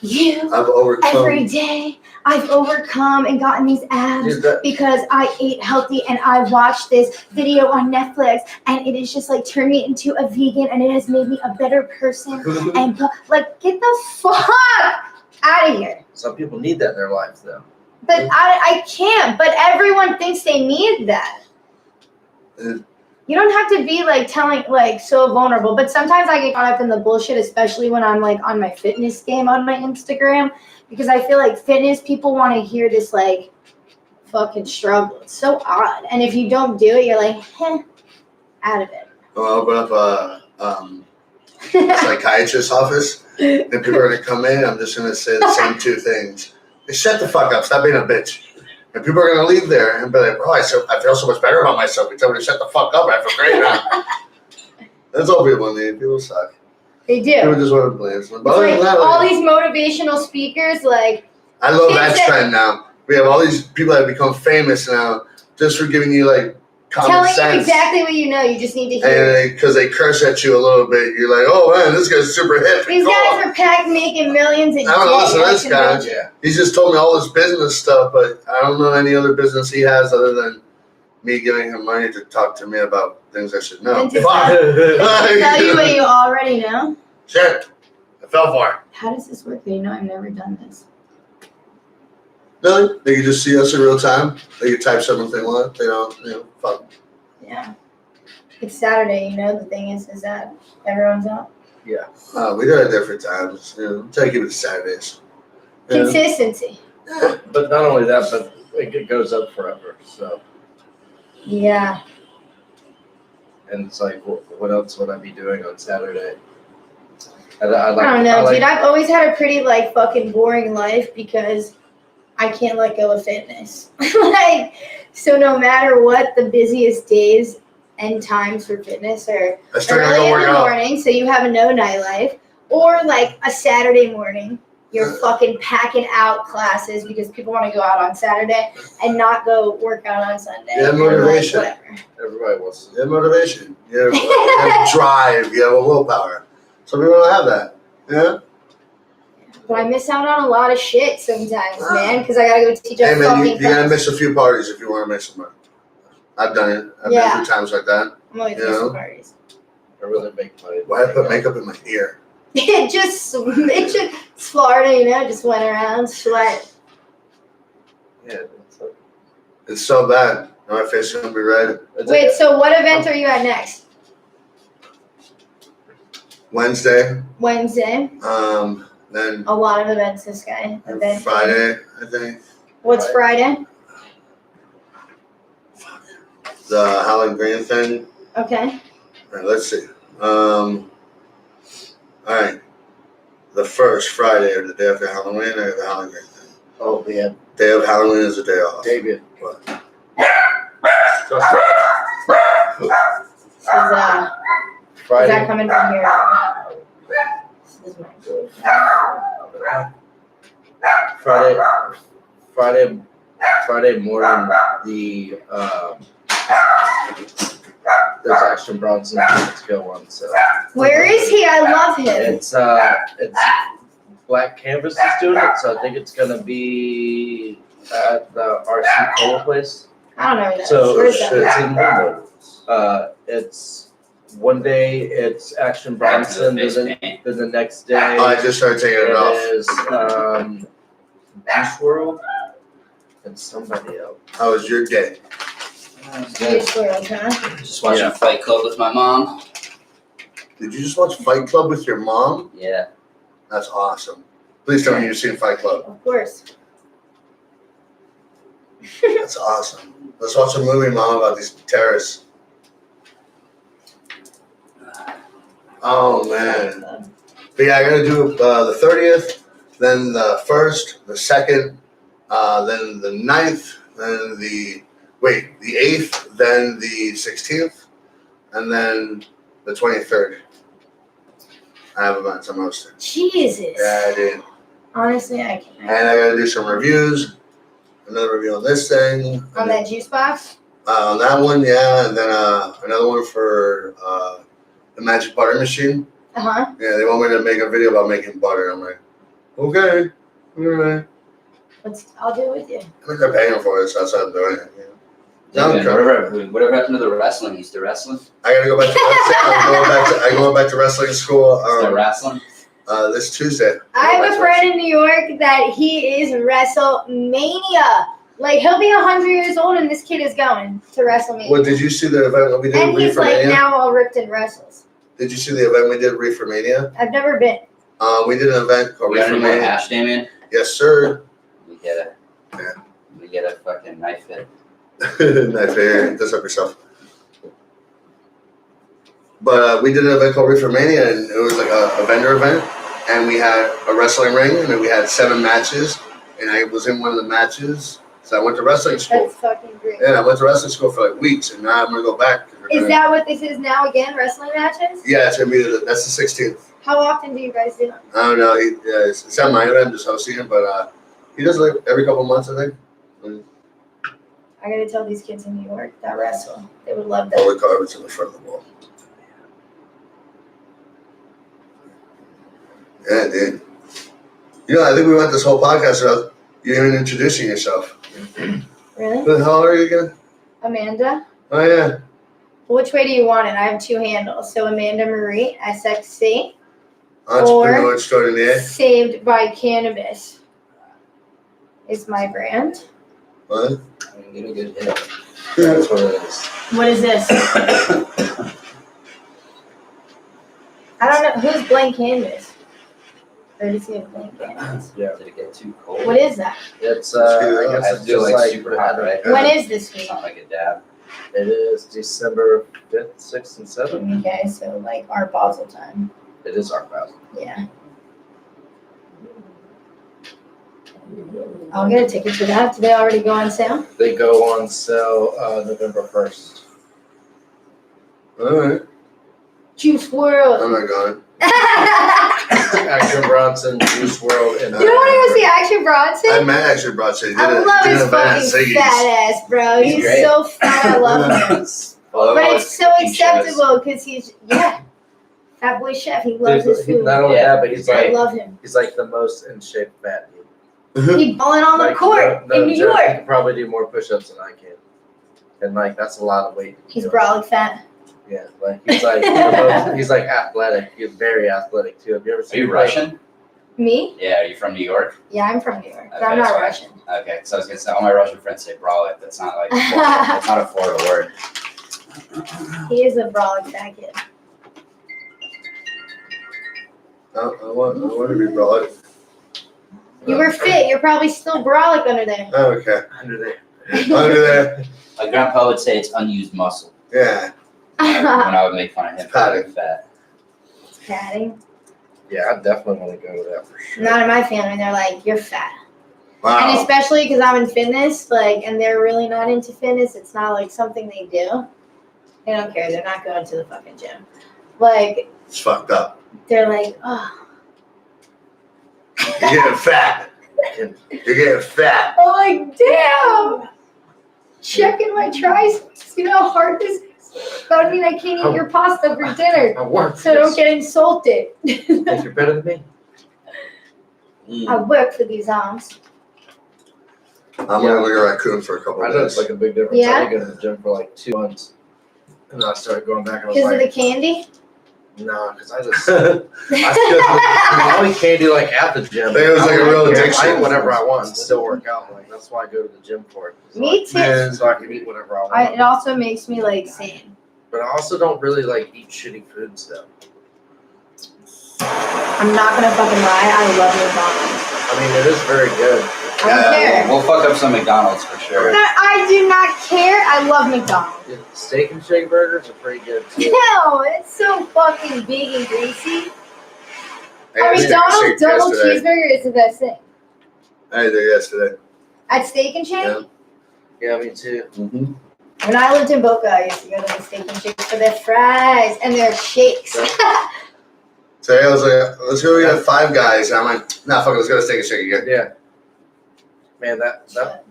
you I've overcome. every day. I've overcome and gotten these abs Dude, that- because I ate healthy and I watched this video on Netflix and it has just like turned me into a vegan and it has made me a better person. And like, get the fuck out of here. Some people need that in their lives, though. But I can't. But everyone thinks they need that. You don't have to be like telling like so vulnerable. But sometimes I get caught up in the bullshit, especially when I'm like on my fitness game on my Instagram, because I feel like fitness people want to hear this like fucking struggle. It's so odd. And if you don't do it, you're like, out of it. I'll open up a psychiatrist's office, and people are gonna come in. I'm just gonna say the same two things. Hey, shut the fuck up. Stop being a bitch. And people are gonna leave there and be like, "Oh, I feel so much better about myself." You tell me to shut the fuck up. I feel great now. That's all people need. People suck. They do. People just want to blame. It's like all these motivational speakers, like I love that trend now. We have all these people that have become famous now just for giving you like common telling sense. you exactly what you know. You just need to hear. And because they curse at you a little bit, you're like, "Oh man, this guy's super hip." These guys are packed making millions a day. I don't know, listen to this guy. Yeah. He's just told me all this business stuff, but I don't know any other business he has other than me giving him money to talk to me about things I should know. And to Fuck. tell you what you already know. Shit. I fell for it. How does this work? You know, I've never done this. Really? They can just see us in real time. They can type something they want. They don't, fuck. Yeah. It's Saturday, you know. The thing is that everyone's out. Yeah. We do it at different times. Try to keep it Saturdays. Yeah. Consistency. Yeah. But not only that, but it goes up forever. So, Yeah. and it's like, what else would I be doing on Saturday? I I don't know, dude. I've always had a pretty like fucking boring life because I can't let go of fitness. Like, so no matter what, the busiest days and times for fitness are I still gotta early go in work the out. morning, so you have a no nightlife, or like a Saturday morning. You're fucking packing out classes because people want to go out on Saturday and not go work out on Sunday. Yeah, And, like, motivation. whatever. Everybody wants to. You have motivation. You have drive. You have a willpower. Some people don't have that. Yeah? But I miss out on a lot of shit sometimes, man, because I gotta go teach a Hey, man, fucking you gotta class. miss a few parties if you want to miss them. I've done it. I've Yeah. been through times like that. I'm always you missing know? parties. I really make money. Why I put makeup in my ear? It's Florida, you know, just went around, sweat. Yeah. It's so bad. My face is gonna be red. Wait, so what event are you at next? Wednesday. Wednesday. Then A lot of events this guy. Event. Friday, I think. What's Friday? The Howling Green thing. Okay. All right, let's see. All right. The first Friday or the day after Halloween or the Howling Green thing. Oh yeah, Day of Halloween is the day off. David. What? Is that Friday. coming from here? This is my good. Friday morning. There's Action Bronson to go on. So Where is he? I love him. it's Black Canvas is doing it. So I think it's gonna be at the RC Cola place. I don't know where that is. So Where is it's that? in it's one day it's Action Bronson, then the next day Oh, I just started taking it off. is Juice World and somebody else. How was your day? Juice WRLD, huh? Just watching Yeah. Fight Club with my mom. Did you just watch Fight Club with your mom? Yeah. That's awesome. Please tell me you've seen Fight Club. Of course. That's awesome. Let's watch a movie, Mom, about these terrorists. Oh, man. But yeah, I gotta do the 30th, then the 1st, the 2nd, then the 9th, then the 8th, then the 16th, and then the 23rd. I have events I'm hosting. Jesus. Yeah, dude. Honestly, I can't. And I gotta do some reviews. Another review on this thing. On that juice box? On that one, yeah. And then another one for the magic butter machine. Uh-huh. Yeah, they want me to make a video about making butter. I'm like, okay, all right. I'll do it with you. I think they're paying for it, so that's why I'm doing it. Yeah. Whatever happened to the wrestling? You still wrestling? I gotta go back to I'm going back to wrestling school. Still wrestling? This Tuesday. I have a friend in New York that he is WrestleMania. Like, he'll be 100 years old and this kid is going to WrestleMania. Well, did you see the event that we did? And he's like now all ripped and wrestles. Did you see the event we did, Reefermania? I've never been. We did an event called We got any more Reefermania. hash, Damien? Yes, sir. We get a fucking knife hit. Nice here. Just help yourself. But we did an event called Reefermania, and it was like a vendor event. And we had a wrestling ring, and then we had 7 matches. And I was in one of the matches. So I went to wrestling school. That's fucking great. Yeah, I went to wrestling school for like weeks, and now I'm gonna go back. Is that what this is now again? Wrestling matches? Yeah, it's gonna be that's the 16th. How often do you guys do them? I don't know. It's at my event. I'm just hosting it, but he does like every couple months, I think. I gotta tell these kids in New York that wrestle. They would love All that. the cards in the front of the wall. Yeah, dude. You know, I think we went this whole podcast without you even introducing yourself. Really? Who the hell are you again? Amanda? Oh yeah. Which way do you want it? I have 2 handles. So Amanda Marie, SXC, Entrepreneur extraordinaire. Saved by Cannabis is my brand. What? Get a good hit. That's what it is. What is this? I don't know. Who's Blank Canvas? Or does he have Blank Canvas? Yeah. Did it get too cold? What is that? It's I I guess I it's feel just like super hot, right? Yeah. When is this week? It's not like a dab. It is December 5th, 6th, and 7th. Okay, so like our Basel time. It is our thousand. Yeah. I'll get a ticket for that. Do they already go on sale? They go on sale November 1st. All right. Juice World. I'm not going. Action Bronson, Juice World, and You don't want to go see Action Bronson? I met actually Bronson. I love his fucking fat ass, bro. He's He's great. so fat. I love him. But it's so acceptable because he's Fat Boy Chef. He loves his food. Not only Yeah, that, but he's I like love him. the most in shape fat dude. He balling on the Like, court no in New joke, He York. can probably do more push-ups than I can, and like that's a lot of weight. He's brolic fat. Yeah, like he's like the most, he's like athletic. He's very athletic too. Have you ever Are seen? you him? Russian? Me? Yeah, are you from New York? Yeah, I'm from New York, but Okay, I'm not sorry. Russian. Okay, so I was gonna say all my Russian friends say brolic. That's not like that's not a Florida word. He is a brolic fat kid. I want to be brolic. You were fit. You're probably still brolic under there. Oh, okay. Under there. Under there. My grandpa would say it's unused muscle Yeah. when I would make fun of him for being fat. Padding. Yeah, I definitely want to go to that for sure. Not in my family. They're like, you're fat. And Wow. especially because I'm in fitness, like, and they're really not into fitness. It's not like something they do. They don't care. They're not going to the fucking gym. Like, It's fucked up. they're like, oh. You're getting fat. You're getting fat. I'm like, damn. Checking my triceps. You know how hard this is? That would mean I can't eat your pasta for dinner. I work. So don't get insulted. Think you're better than me. I work for these arms. I'm gonna look at raccoon for a couple I of noticed days. like a big difference. Yeah? I didn't go to the gym for like 2 months, and I started going back. And I was Because of the like, candy? nah, because I just I eat candy like at the gym. I think it was like a real I don't addiction. eat whatever I want and still work out. Like that's why I go to the gym for it. So, Me like, too. Man, So I can eat whatever I want. It also makes me like sane. But I also don't really like eat shitty foods though. I'm not gonna fucking lie. I love McDonald's. I mean, it is very good. I don't care. We'll fuck up some McDonald's for sure. I do not care. I love McDonald's. Yeah, steak and shake burgers are pretty good too. No, it's so fucking big and greasy. I A had a steak McDonald's shake double yesterday. cheeseburger is the best thing. I had it yesterday. At Steak and Shake? Yeah. Yeah, me too. Mm-hmm. When I lived in Boca, I used to go to the Steak and Shake for their fries and their shakes. Today I was like, let's go get Five Guys. And I'm like, nah, fuck it, let's go to Steak and Shake again. Yeah. Man,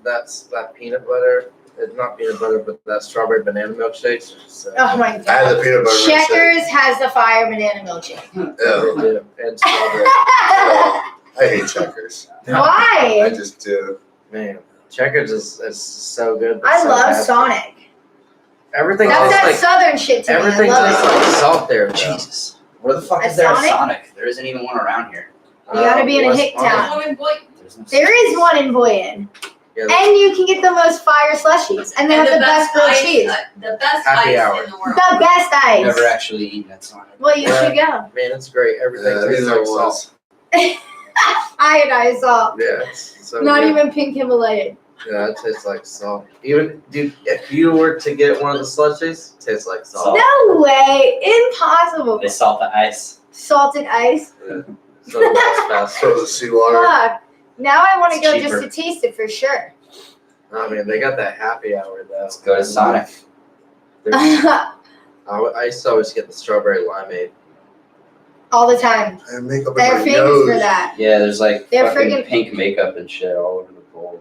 that's that peanut butter. It's not peanut butter, but that strawberry banana milkshakes. So, Oh my I had god. the peanut butter milkshake. Checkers has the fire banana milkshake. Yeah. and strawberry. I hate Checkers. I Why? just do. Man, Checkers is so good. but I so love bad. Sonic. Everything That's tastes that like southern shit to me. everything I tastes love it. like salt there. Though. Jesus. Where the fuck A is there Sonic? a Sonic? There isn't even one around here. You gotta be in a West hick Palm. town. There's no There is one in Boyan. Yeah, And you can get the most fire slushies. And they have the best grilled ice, cheese. the best Happy ice hour. in the world. The best I've never ice. actually eaten at Sonic. Well, you should go. man, it's great. Everything Yeah, tastes these like are salt. ones. Iodized salt. Yeah, it's so Not good. even pink Himalayan. Yeah, it tastes like salt. Even dude, if you were to get one of the slushies, it tastes like salt. No way. Impossible. They salt the ice. Salted ice. So that's fast. So the seawater. Fuck. Now I want to It's go cheaper. just to taste it for sure. I mean, they got that happy hour though. Let's go to Sonic. I used to always get the strawberry limeade. All the time. I have makeup in They're my famous nose. for that. Yeah, there's like They're fucking friggin- pink makeup and shit all over the bowl.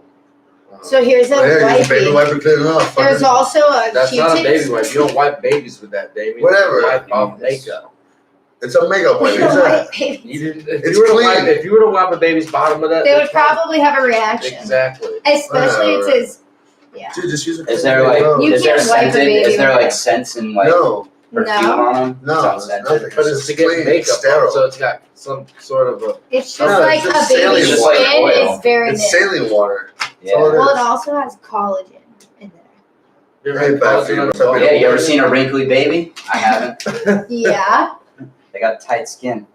So here's a Yeah, just baby wipey. wipe and clean it off. There's fucker. also a That's not a baby Q-tips. wipe. You don't wipe babies with that, Davey. Whatever. You wipe off makeup. It's a makeup wipe. You It's don't a, wipe babies. You didn't. If It's you were to clean. wipe, if you were to wipe a baby's bottom of that, They would that's not- probably have a reaction. exactly. Especially it Whatever. says, yeah. dude, just use it. Is there like You is there can't wipe a scented? baby Is there with like that. scents and like No, perfume No. on them? no, It's there's unscented. nothing. But it's just to get clean, makeup sterile. on, so it's got some sort of a. It's just No, like it's a just baby's saline skin water. It's like oil. is very It's thin. saline water. Yeah. all it Well, it is. also has collagen in You ever Ain't had bad for you, collagen bro. on Yeah, you ever seen a wrinkly baby? I haven't. there. Yeah. They got tight skin.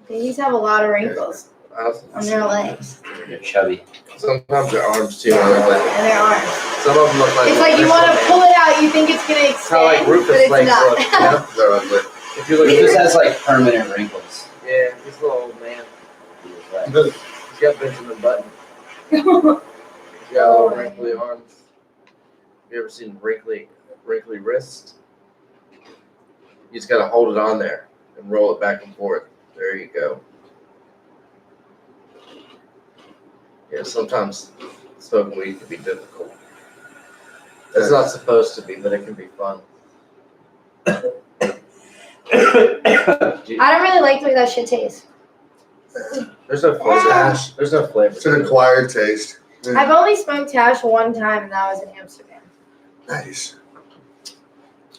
Babies have a lot of wrinkles on their legs They're chubby. Sometimes their arms too. and their arms. Some of them look like. It's like you want to pull it out, you think it's going to It's kind of extend, like but Rufus it's legs not. look. You know? They're ugly. If you look He at just this, has like permanent wrinkles. yeah, he's a little old man. He was right. He's got Benjamin Button. He's got little wrinkly arms. You ever seen wrinkly wrists? You just gotta hold it on there and roll it back and forth. There you go. Yeah, sometimes smoking weed can be difficult. It's not supposed to be, but it can be fun. I don't really like the way that shit tastes. There's no flavor. Hash. There's no flavor. It's an acquired taste. I've only smoked hash one time, and that was in Amsterdam. Nice.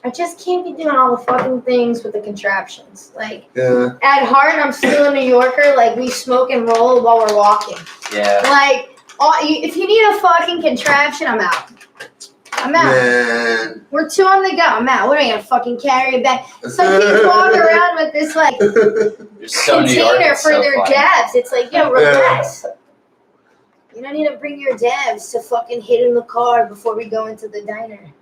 I just can't be doing all the fucking things with the contraptions. Like, Yeah. at heart, I'm still a New Yorker. Like, we smoke and roll while we're walking. Yeah. Like, if you need a fucking contraption, I'm out. I'm out. Man. We're two on the go. I'm out. What am I gonna fucking carry it back? Some kids walk around with this like You're so New York. container It's for so their funny. dabs. It's like, yo, relax. You don't need to bring your dabs to fucking hit in the car before we go into the diner.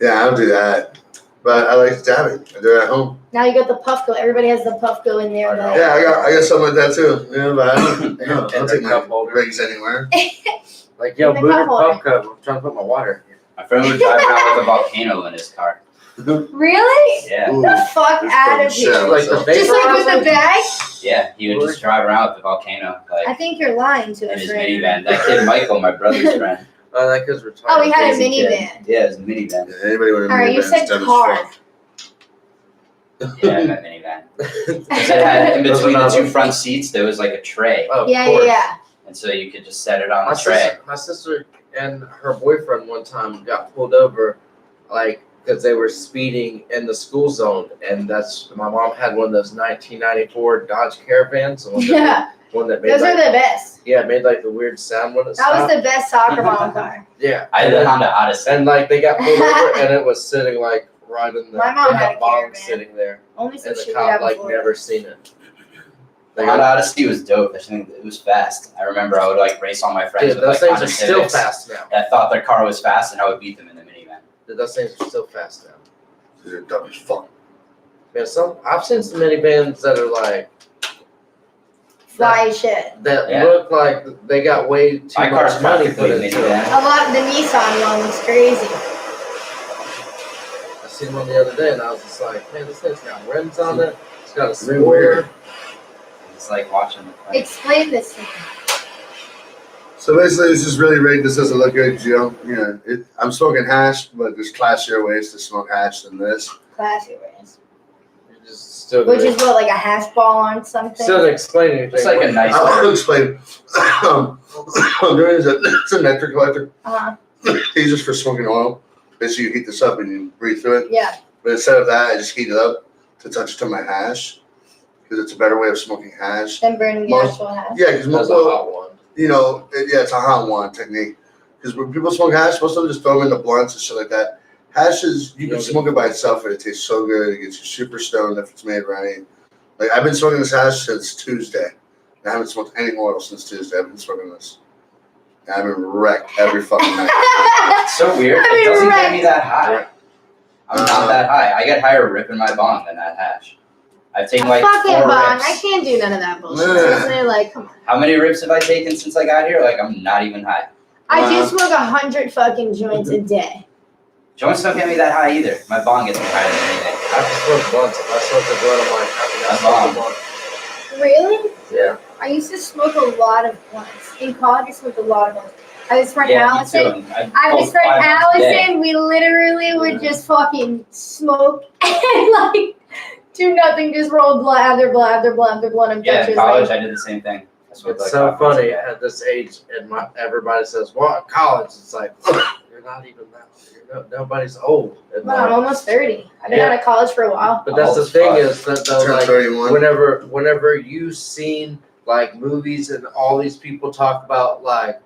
Yeah, I don't do that. But I like dabbing. I do it at home. Now you got the Puffco. Everybody has the Puffco in there. Like, Yeah, I got something like that too. Yeah, but I don't, And- no, I and don't their take my cup holder. rings anywhere. Like, yo, In the move your cup holder. puff cup. I'm trying to put my water in. My friend was driving around with a volcano in his car. really? Yeah. Ooh, The fuck this out fucking of shit. here. Like the Just like with vaporizer? the bag? Yeah, he would just drive around with the volcano I like think you're lying to in us his right now. minivan. That kid Michael, my brother's friend. Oh, that kid's retired. Oh, we had a Crazy kid. minivan. Yeah, it was a minivan. Yeah, anybody with a All right, you minivan is said dumb as car. fuck. Yeah, I meant minivan. Because it had in between the two front seats, there was like a tray, Oh, of Yeah, course. yeah. and so you could just set it on My the tray. sister and her boyfriend one time got pulled over, like, because they were speeding in the school zone, and my mom had one of those 1994 Dodge Caravans, the one that, Yeah. one that made Those are like, the best. yeah, it made like the weird sound when it That was stopped. the best soccer mom car. Yeah, I had the Honda Odyssey. and like they got pulled over, and it was sitting like right in the My mom in had the a bong Caravan. sitting there, Only so and the she would cop have like a never seen it. The They Honda got, Odyssey was dope. I think it was fast. I remember I would like race all my friends dude, with those like things Honda are still Civics fast now. that thought their car was fast, and I would beat them in the minivan. Dude, those things are still fast now. They're dumb as fuck. Man, I've seen some minivans that are like Fly shit. that Yeah. look like they got way too My car's much money put practically into minivan. them. A lot of the Nissan one was crazy. I seen one the other day and I was just like, man, this thing's got rims on it. It's got a Really spoiler. weird. It's like watching the fight. Explain this to me. So basically, this is really rigged. This doesn't look good, I'm smoking hash, but there's classier ways to smoke hash than this. Classy ways. You just still Which didn't- is what, like a hash ball on something? still didn't explain anything. It's like a nice I'll explain. It's a nectar collector. Uh-huh. It's just for smoking oil. Basically, you heat this up and you breathe through it. Yeah. But instead of that, I just heat it up to touch it to my hash because it's a better way of smoking hash. Then burning the Most- actual hash. Yeah, because That's a hot one. it's a hot one technique. Because when people smoke hash, most of them just throw them in the blunts and shit like that. Hash is, you can smoke it by itself and it tastes so good. It gets you super stoned if it's made right. Like, I've been smoking this hash since Tuesday. I haven't smoked any oil since Tuesday. I've been smoking this. And I've been wrecked every fucking night. It's so weird. I It mean, doesn't right. get me that high. I'm not that high. I get higher ripping my bong than that hash. I've taken like Fucking 4 bong. I rips. can't do none of that bullshit. Yeah. Seriously, like, come on. How many rips have I taken since I got here? Like, I'm not even high. I do smoke 100 fucking joints a day. Joints don't get me that high either. My bong gets me higher than anything. I have to smoke blunts. If I smoke a blunt, I'm like, I smoke a blunt. Really? Yeah. I used to smoke a lot of blunts. In college, I smoked a lot of blunts. I was friend Yeah, me Allison. too. I was friend Allison. We literally would just fucking smoke and like do nothing, just roll blunt after blunt after blunt after blunt of Yeah, in Dutchess. college Like, I did the same thing. I smoked It's like so 5 blunts a funny day. at this age, and everybody says, "Well, at college, it's like you're not even that. Nobody's old." And well, I'm like, almost 30. I've been Yeah. out of college for a while. but that's the Oh, thing fuck. is that though, Turn like 31. whenever you've seen like movies and all these people talk about like,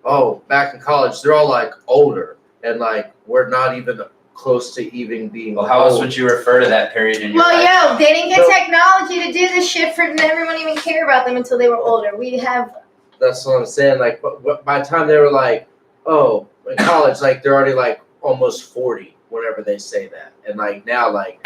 oh, back in college, they're all like older, and like we're not even close to even being. Well, how else old. would you refer to that period in your Well, life? yo, they didn't get No. technology to do this shit for everyone even care about them until they were older. We have That's what I'm saying. Like, but by the time they were like, oh, in college, like they're already like almost 40 whenever they say that, and like now, like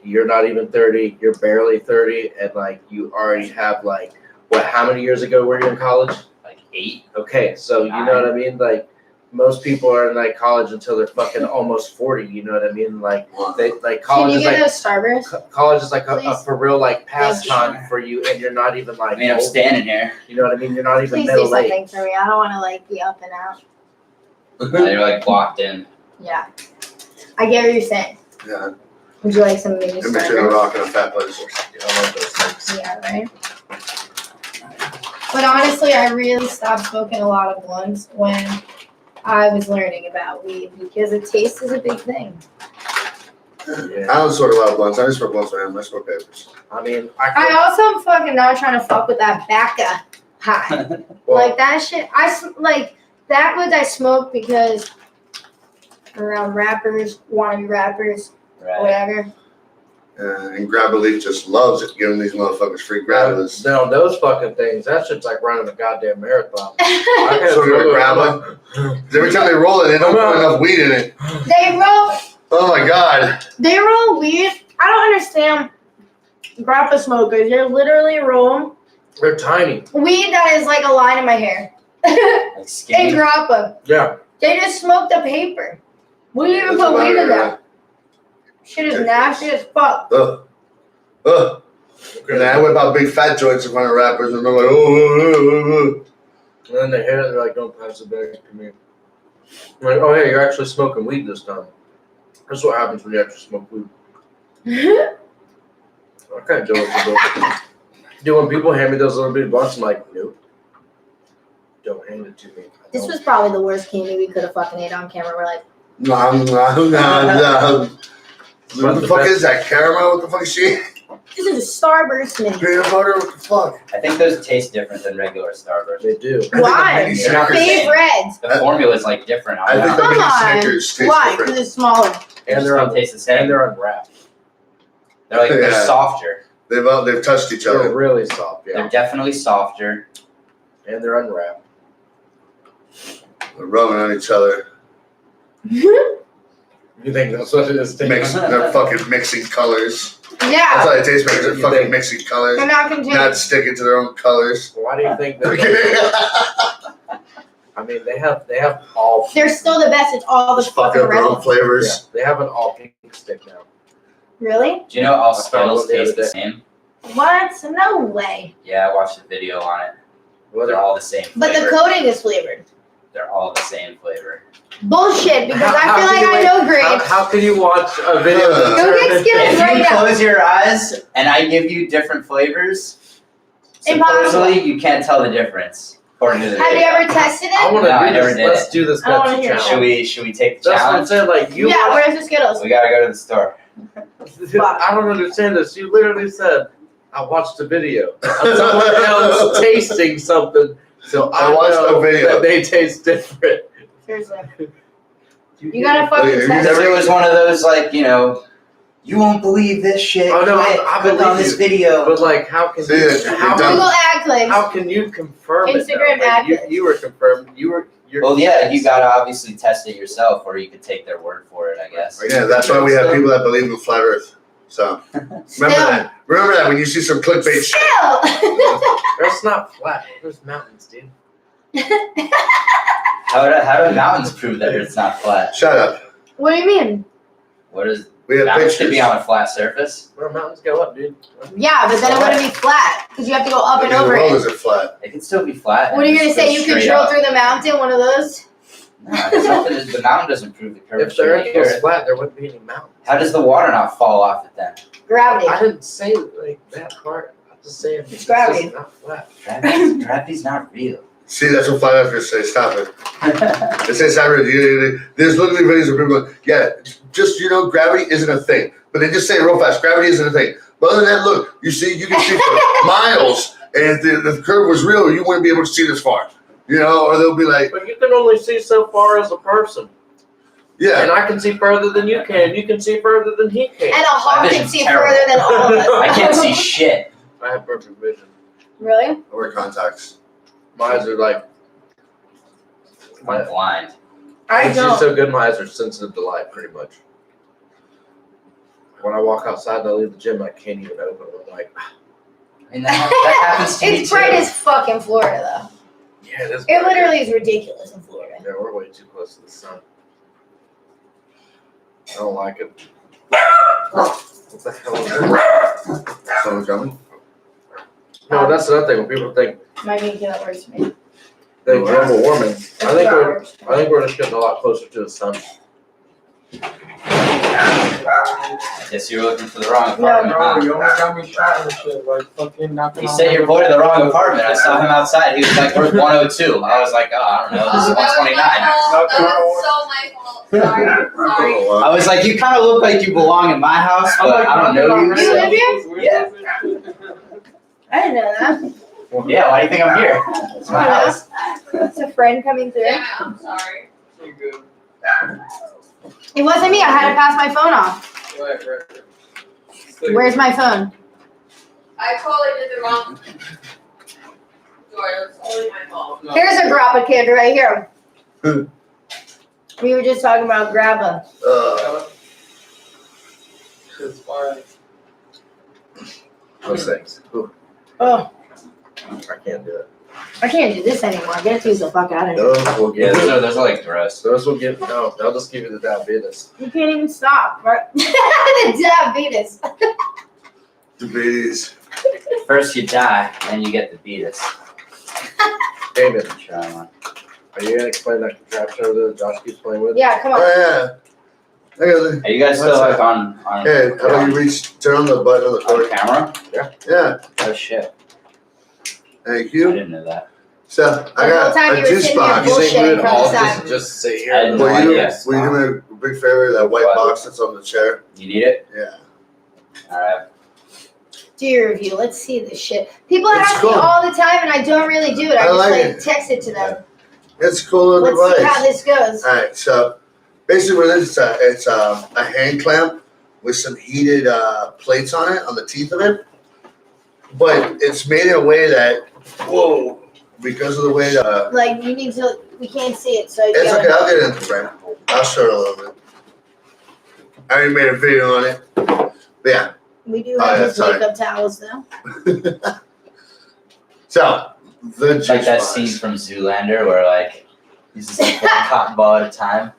you're not even 30, you're barely 30, and like you already have like what? How many years ago were you in college? Like 8? Okay, so you know what I mean. Like most people are in like college until they're fucking almost 40. You know what I mean? Like they like Can college you is get like. those Starburst? College is like a Please? for real like Thank you. pastime for you, and you're not even like I mean, I'm old. standing here. You know what I mean? You're not even Please do middle something aged. for me. I don't want to like be up and out. You're like locked in. Yeah. I get what you're saying. Yeah, Would you like some mini in between a Starburst? rock and a fat place. I love those things. Yeah, right. But honestly, I really stopped smoking a lot of blunts when I was learning about weed because the taste is a big thing. Yeah. I don't smoke a lot of blunts. I just smoke blunts for him. I smoke papers. I mean, I also am fucking not trying to fuck with that bacca high. well, Like that shit. Like that would I smoke because around rappers, wannabe rappers, Right. whatever. And Grab a Leaf just loves it, giving these motherfuckers free grabas. no, those fucking things. That shit's like running a goddamn marathon. I can't So you're smoke a grabber? Every time they roll it, they don't put enough weed in it. Oh my god. They roll weed. I don't understand grappa smokers. They literally roll They're tiny. weed that is like a line in my hair. Like In skinny. grappa. Yeah. They just smoke the paper. We didn't even That's put weed in about that. Shit is nasty as fuck. Ugh. Ugh. And I whip out big fat joints in front of rappers, and they're like, oh. And then they hit it. They're like, "Don't pass the bag to me." I'm like, oh hey, you're actually smoking weed this time. That's what happens when you actually smoke weed. I can't do it. Dude, when people hand me those little bitty blunts, I'm like, nope. Don't hand it to me. I This don't. was probably the worst candy we could have fucking ate on camera. We're like, No. What the fuck is that? Caramel? What the fuck is she? this is a Starburst mini. Peanut butter? What the fuck? I think those taste different than regular Starburst. They do. Why? I think They're not the Fave same. Reds. The formula is like different. I think don't the know. mini Come on. Snickers taste Why? different. Because it's smaller. They And just they're don't un- taste the same. and they're unwrapped. They're like they're Yeah. softer. They've touched each They're other. really soft, They're yeah. definitely softer. And they're unwrapped. They're rubbing on each other. You think that's what it is? Dave? They're fucking mixing colors. That's Yeah. how they taste, man. They're You fucking think- mixing colors. They're not contained. Not sticking to their own colors. Why do you think that? Okay. I mean, they have all. They're still the best. It's all the Just fucking fucking up their own rebels. Yeah, flavors. they have an all pink stick now. Really? Do you know all I found Skittles one the taste other the day. same? What? No way. Yeah, I watched a video on it. What They're are- all the same But flavor. the coating is flavored. They're all the same flavor. Bullshit, because How- I how feel can like you I wait- know grapes. How can you watch a video? Go get Skittles If right you now. close your eyes and I give you different flavors, Impossible. supposedly you can't tell the difference. According to the Have you video. ever tested I it? want to No, I do never this. did Let's it. do this I don't wanna Pepsi hear it. challenge. Should we take the That's what I'm challenge? saying. Like you. Yeah, where's the Skittles? We gotta go to the store. I don't understand this. You literally said, "I watched a video of someone else tasting something, so I I watched know a video. that they taste different." Seriously. You gotta fucking Wait, you test never- If it was one of those like, you won't believe this shit. Oh, no, Click, I click on believe this you. video. But like, how can See, you? it's How, done. Google ad clicks. how can you confirm Instagram it? Though? Like, ad you, clicks. you were confirmed. You're. Well, yeah, you gotta obviously test it yourself, or you could take their word for it, I guess. Yeah, that's why we have people that believe in flat Earth. So Still. remember that. Remember that when you see some clickbait shit. Still. Earth's not flat. There's mountains, dude. How do mountains prove that it's not flat? Shut up. What do you mean? What is We have mountains should pictures. be on a flat surface? Where mountains go up, dude. Yeah, but then it wouldn't be flat because you have to go up and The over world it. is flat. It can still be flat. What are you gonna say? You could drill through the mountain, one of those? No, the mountain doesn't prove the If curvature the of Earth the was earth. flat, there wouldn't be any mountains. How does the water not fall off it then? Gravity. I didn't say like that part. I'm just saying It's gravity. just not flat. Gravity's not real. See, that's what flat earthers say. Stop it. They say it's not real. There's literally videos of people going, yeah, just, gravity isn't a thing. But they just say it real fast, gravity isn't a thing. But other than that, look, you can see for miles, and if the curve was real, you wouldn't be able to see this far. Or they'll be like, But you can only see so far as a person. yeah. And I can see further than you can. You can see further than he can. And a hawk My can vision's see terrible. further than all of us. I can't see shit. I have perfect vision. Really? I wear contacts. My eyes are like. I'm blind. I She's don't. so good, my eyes are sensitive to light, pretty much. When I walk outside and I leave the gym, I can't even open them. I'm like, I mean, that happens to me It's too. bright as fuck in Florida, though. yeah, it is. It bright. literally is ridiculous in Florida. Yeah, we're way too close to the sun. I don't like it. What the hell is that? Someone coming? No, that's the other thing. When people think Might mean that works for me. global warming, I think That we're works for me. I think we're just getting a lot closer to the sun. I guess you were looking for the wrong No, apartment. Bro, huh? you almost got me shot and shit, like fucking knocking You on sent your my- boy to the wrong apartment. I saw him outside. He was like, "Where's 102?" I was like, "Oh, I don't know. This is 129." That was so my fault. Sorry. Oh, I was like, "You kind of look like you belong in my house, I'm but like, I don't know you." You live So. here? Yeah. I didn't know that. Yeah. Why do you think I'm here? It's my house. It's a friend coming through. Yeah, I'm sorry. You good. It wasn't me. I had to pass my phone off. Right. Where's my phone? I probably did the wrong door. It's totally my fault. Here's a grappa kid right here. We were just talking about grappa. It's fine. Those things. Ooh, Oh, I can't do it. I can't do this anymore. Get these the fuck out of here. Those will Yeah, get. those are like gross. Those will get. No, they'll just give you the diabetes. You can't even stop. Right? The diabetes. Diabetes. First you die, then you get the beatus. David, Try one. are you gonna explain that contraption over that Josh keeps playing with? Yeah, come Oh, on. yeah. I got it. Are you guys still like on Hey, how about you turn on the button on the on cord? camera? Yeah. Oh shit! Thank I you. didn't know that. So, I The whole got time you a were juice sitting here box. You think bullshitting we'd from all the side. just sit here? I had and no Will like- you, idea. will you do me a big favor, that white What? box that's on the chair? You need it? Yeah. All right. Do your review. Let's see this shit. People It's ask me cool. all the time, and I don't really do it. I I just like like it. text it to them. It's a cool little Let's see how device. this goes. Alright, so basically what it is, it's a hand clamp with some heated plates on it, on the teeth of it. But it's made in a way that, whoa, because of the way Like you need to. We can't see it, so you it's gotta. okay, I'll get into the frame. I'll show it a little bit. I already made a video on it. But yeah. We do Oh, have yeah, his sorry. wake up towels though. So, the juice Like that box. scene from Zoolander where like he's just like one cotton ball at a time.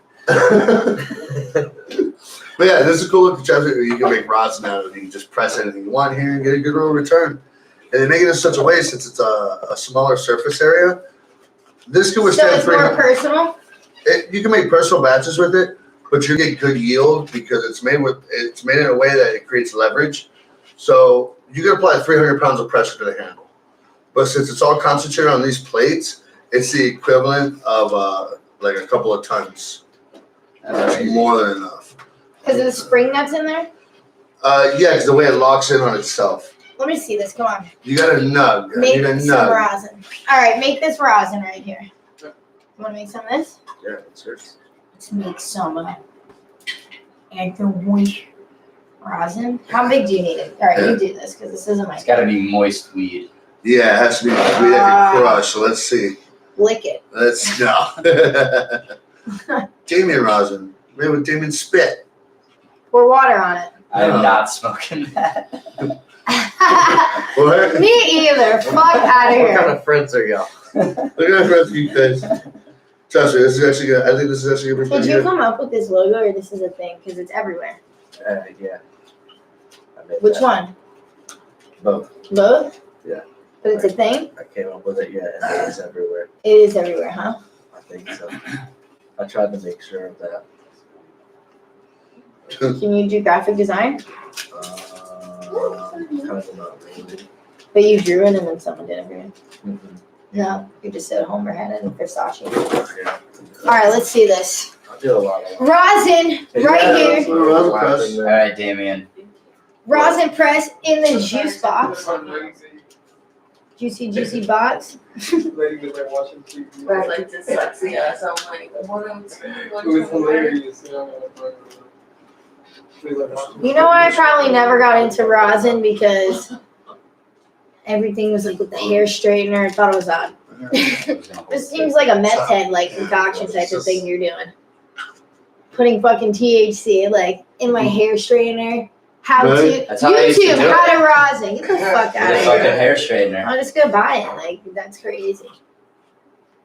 But yeah, this is a cool looking chapstick. You can make rosin out of it. You can just press anything you want here and get a good little return. And they make it in such a way, since it's a smaller surface area, this can So withstand it's more personal. You can make personal batches with it, but you get good yield because it's made in a way that it creates leverage. So you can apply 300 pounds of pressure to the handle. But since it's all concentrated on these plates, it's the equivalent of like a couple of tons. That's more than enough. Because of the spring that's in there? Yeah, because the way it locks in on itself. Let me see this. Come on. You got a nug. I Make need a some nug. rosin. All right, make this rosin right here. You want to make some of this? Yeah, it's yours. Let's make some extra weed rosin. How big do you need it? All right, you do this because this isn't my. It's got to be moist weed. Yeah, it has to be weed that can crush. So let's see. Lick it. Let's no. Damien rosin. Made with Damien spit. Pour water on it. I am not smoking that. What? Me either. Fuck out of What kind here. of friends are y'all? Look at that friends you guys. Trust me, this is actually good. I think this is actually gonna be Did pretty you good. come up with this logo or this is a thing? Because it's everywhere. Yeah. I made Which that. one? Both. Both? Yeah. But it's a thing? I came up with it. Yeah, and it is everywhere. It is everywhere, huh? I think so. I tried to make sure of that. Can you do graphic design? Kind of not really. But you drew it and then someone did it for you. Mm-hmm. No, you just said Homer had it in Versace. Yeah. All right, let's see this. I do a lot of Rosin right here. All right, Damien. Rosin press in the juice box. Juicy box. Lady was like watching TV. I like this sexy ass. I'm like, 102, It was hilarious. You know why I probably never got into rosin? Because everything was like with the hair straightener. I thought it was odd. This seems like a meth head like concoction type of thing you're doing. Putting fucking THC like in my hair straightener. How to That's how they used to YouTube do how to rosin. Get the fuck out With of a fucking here. hair straightener. I'll just go buy it. Like that's crazy.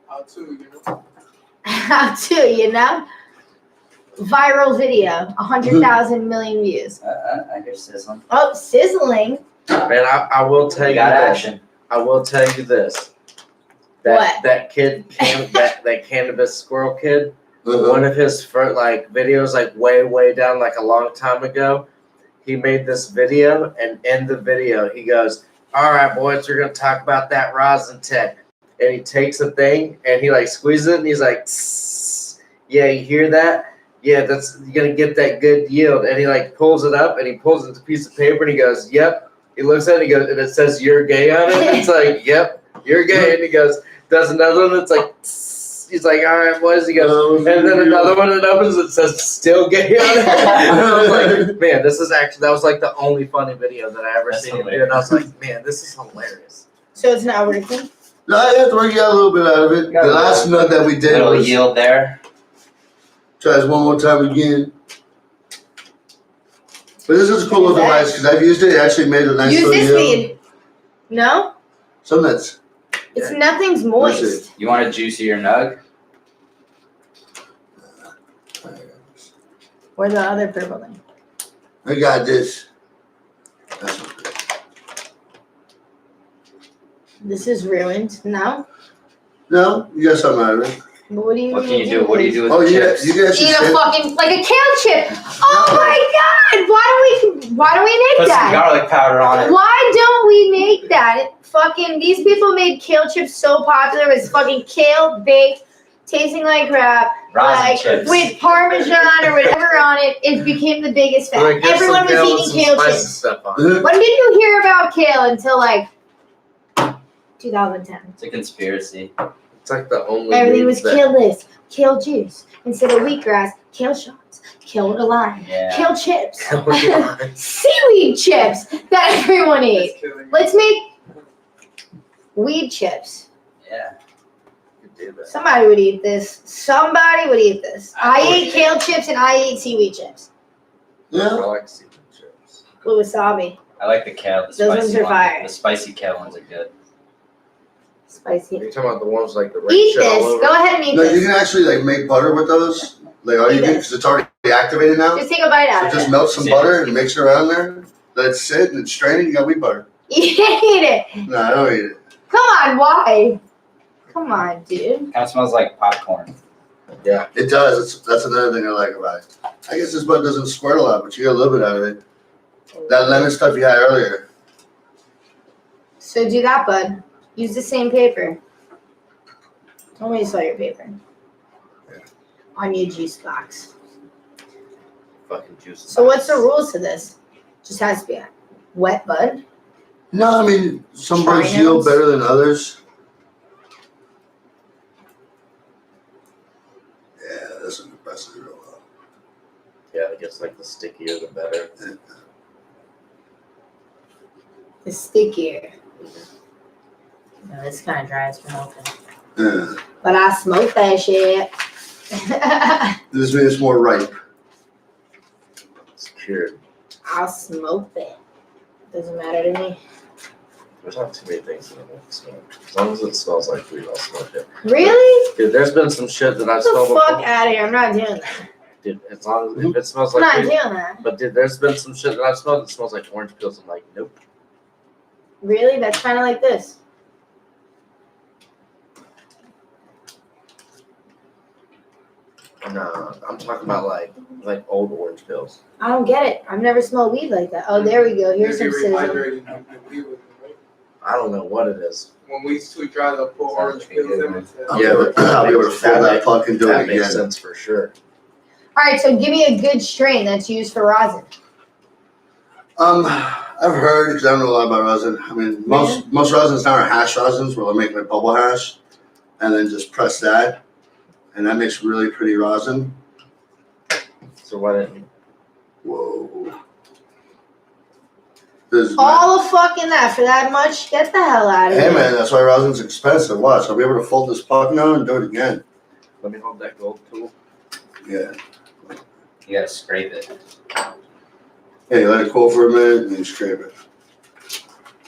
How to, you know? How to, you know? Viral video, 100,000 million views. I hear sizzling. Oh, sizzling. Man, I will tell You you got this. action. I will tell you this. What? That kid, that cannabis squirrel kid. Uh-huh. One of his first videos, way down, a long time ago. He made this video, and in the video, he goes, "All right, boys, we're gonna talk about that rosin tech." And he takes a thing and he squeezes it, and he's like, "Tss. Yeah, you hear that? Yeah, you're gonna get that good yield." And he pulls it up and he pulls it to a piece of paper and he goes, "Yep." He looks at it and he goes, and it says "You're gay" on it. It's like, "Yep, you're gay." And he goes, does another one that's "Tss." He's like, "All right, boys." He goes, and then another one that opens it says "Still gay" on it. And I was like, man, that was the only funny video that I ever That's seen him do. And I was like, man, this is hilarious. So it's not working. No, I have to work out a little bit out of it. The last nut that we did Little was yield there. try this one more time again. But this is a cool little device because I've used it. It actually made a nice Use little this yield. weed. No? Some nuts. It's nothing's Let's moist. You want a juicier nug? Or the other purple thing. I got this. That's okay. This is ruined. No? No, you got something out of it. But what do you What mean can you do? What do you do with Oh, the yeah, chips? you guys should Eat a sit. fucking, like a kale chip. Oh my god! Why do we make Put some that? garlic powder on it. Why don't we make that? Fucking, these people made kale chips so popular. It was fucking kale baked, tasting like crap. Rosin chips. With Parmesan or whatever on it, it became the biggest fad. Get some Everyone kale was and eating some kale spicy chips. stuff on it. When did you hear about kale until 2010? It's a conspiracy. It's the only. Everything was weed that- kale this, kale juice. Instead of wheatgrass, kale shots, kale lime, Yeah. kale chips, seaweed chips that everyone ate. It's killing me. Let's make weed chips. Yeah. You do that. Somebody would eat this. Somebody would eat this. I would ate kale chips and I ate seaweed chips I Yeah. like seaweed chips. with wasabi. I like the kale. The Those ones spicy are one. fire. The spicy kale ones are good. Spicy. You're talking about the ones the red Eat shit all this. over? Go ahead and eat No, you this. can actually make butter with those. All you Eat do it. because it's already activated now. Just take a bite out So of just it. melt some butter and mix it around there. Let it sit and strain it. You got wheat butter. You can't eat it. No, I don't eat it. Come on, why? Come on, dude. Kind of smells like popcorn. Yeah. It does. That's another thing I like about it. I guess this bud doesn't squirt a lot, but you get a little bit out of it. That lemon stuff you had earlier. So do that, bud. Use the same paper. Tell me you saw your paper. Yeah. On your juice box. Fucking juice. So what's the rules to this? Just has to be wet, bud. No, I mean, some buds Trinos? yield better than others. Yeah, this one compresses real well. Yeah, I guess like the stickier the better. The stickier. No, it's kind of dry as smoking. Yeah. But I smoke that shit. This means it's more ripe. It's cured. I'll smoke that. Doesn't matter to me. There's not too many things that I won't smoke. As long as it smells like weed, I'll smoke it. Really? Dude, there's been some shit that I've Get smelled the fuck before. out of here. I'm not doing that. Dude, as long as if it smells I'm like not weed. doing that. But dude, there's been some shit that I've smelled that smells like orange peels. I'm like, nope. Really? That's kind of like this. No, I'm talking about like old orange pills. I don't get it. I've never smelled weed like that. Oh, there we go. Here's some Maybe sizzle. rehydrating and we would, right? I don't know what it is. When we too dry to put orange pills in it. Yeah, but I'll be able to fold that puck and do That it makes again. sense for sure. All right, so give me a good strain that's used for rosin. I've heard, because I don't know a lot about rosin. I mean, most rosins now are hash rosins where they're making a bubble hash and then just press that. And that makes really pretty rosin. So why didn't Whoa. This All of fucking that for that much? Get the hell out of Hey here. man, that's why rosin's expensive. Watch, I'll be able to fold this puck now and do it again. let me hold that gold tool? Yeah. You gotta scrape it. Yeah, you let it cool for a minute and then scrape it.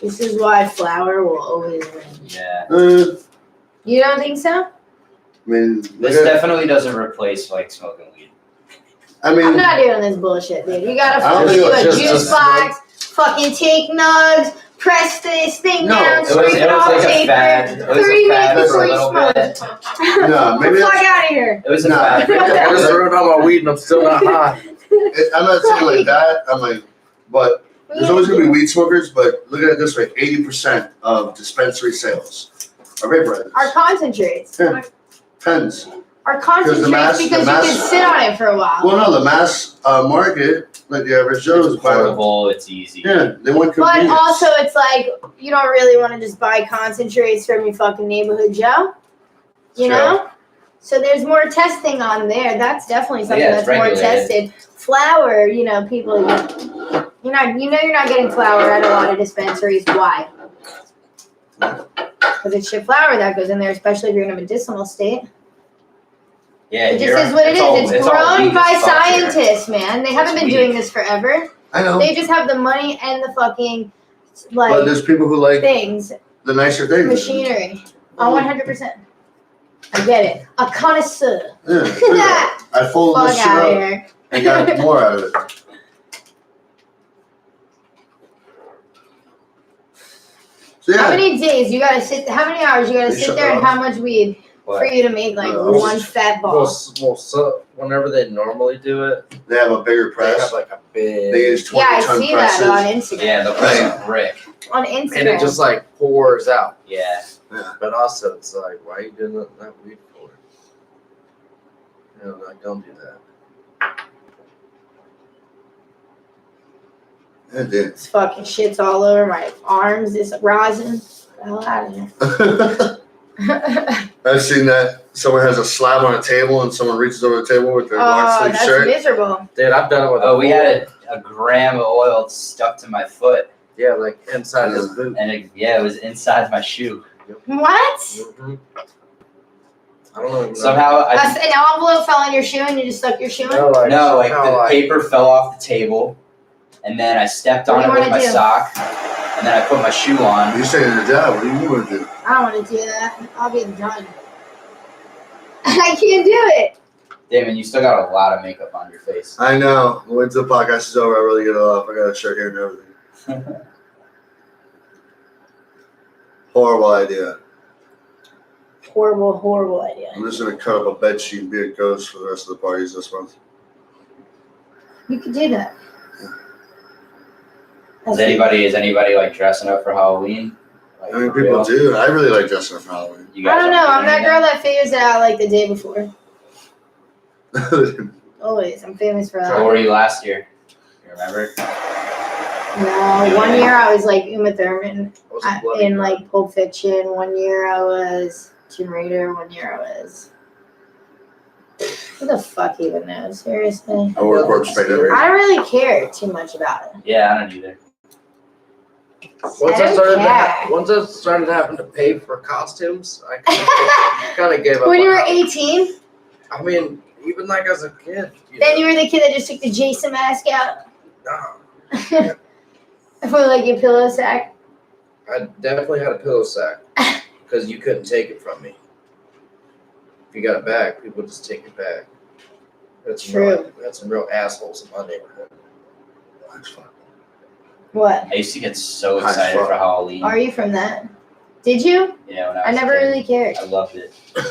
This is why flour will always win. Yeah. You don't think so? I mean, This look at- definitely doesn't replace like smoking weed. I mean, I'm not doing this bullshit, dude. You gotta I don't fucking think do it a was just juice a box, fucking take nugs, press this thing No, down, it was- scrape it off like a paper, fad. It was 30 a fad minutes for a before you little smoke. bit. no, maybe Get the fuck that's, out of here. It was a Nah, fad. maybe- I just threw it on my weed and I'm still not high. I'm not saying like that. I'm like, but there's always gonna be weed smokers. But look at it this way: 80% of dispensary sales are vaporizers. Our concentrates. Yeah. Pens. Our concentrates mass- because the you mass- can sit on it for a while. Well, no, the mass market, like the average Joe, is It's buying. portable. It's easy. Yeah, they want But convenience. also, it's like you don't really want to just buy concentrates from your fucking neighborhood Joe. You Sure. know? So there's more testing on there. That's definitely something Yeah, it's that's more regulated. tested. Flour, you know, people you're not getting flour at a lot of dispensaries. Why? Because it's shit flour that goes in there, especially if you're in a medicinal state. Yeah. It just you're- is what it is. all- It's all grown weed by as fuck here. scientists, man. They haven't It's been weed. doing this forever. I know, They just have the money and the fucking but like there's people who like things, the nicer things. machinery. Oh, 100%. I get it. A connoisseur. Yeah, look at that. I folded Fuck this shit out of up here. and got more out of it. So How yeah, many days you gotta sit? How many hours you gotta Hey, sit shut there, and up. how much weed for What? you to make like No. one fat ball? So whenever they normally do it, they have a bigger they have press. like a They big, use 20 Yeah, I ton see presses. that on Instagram. Yeah, the price of brick. On and it Instagram. just like pours out. Yeah. But also, it's like, why are you doing that weed for? You know, like, don't do that. Yeah, dude. This fucking shit's all over my arms. This rosin. Get the hell out of here. I've seen that someone has a slab on a table and someone reaches over the table with their long Oh, sleeve that's shirt. miserable. Dude, I've done it with. Oh, we had a gram of oil stuck to my foot, Yeah, like inside his boot. and it was inside my shoe. What? Mm-hmm. I don't know. Somehow, An envelope fell on your shoe and you just stuck your shoe in? No, like, no, like somehow, the paper fell off the table, and then I stepped on What do it you with my wanna do? sock, and then I put my shoe on. You're saying your job. What do you want to do? I don't want to do that. I'll be done. I can't do it. Damon, you still got a lot of makeup on your face. I know. Once the podcast is over, I really get it off. I got a shirt here and everything. Horrible idea. Horrible idea. I'm just gonna cut up a bed sheet and be a ghost for the rest of the parties this month. You could do that. Is anybody like dressing up for Halloween? Like, I mean, for people real? do. I really like dressing up for Halloween. You guys I don't know. aren't I'm that doing girl that figures it out like the day before. Always. I'm famous for that? that. Where were you last year? You remember? No, 1 year I was like Uma Thurman I was a bloody in mess. like Pulp Fiction. 1 year I was Tomb Raider. 1 year I was. Who the fuck even knows? Seriously. I wore corpse paint every I don't really care too much about it. Yeah, I don't either. Once I care. started having to pay for costumes, I kind of gave up. When you on were how- 18, I mean, even like as a kid. then you were the kid that just took the Jason mask out No, for like your pillow sack. I definitely had a pillow sack because you couldn't take it from me. If you got it back, people would just take it back. That's True. That's some real assholes in my neighborhood. What? I used to get so High excited fuck. for Halloween. Are you from that? Did you? Yeah, when I I was a never kid. really cared. I loved it. When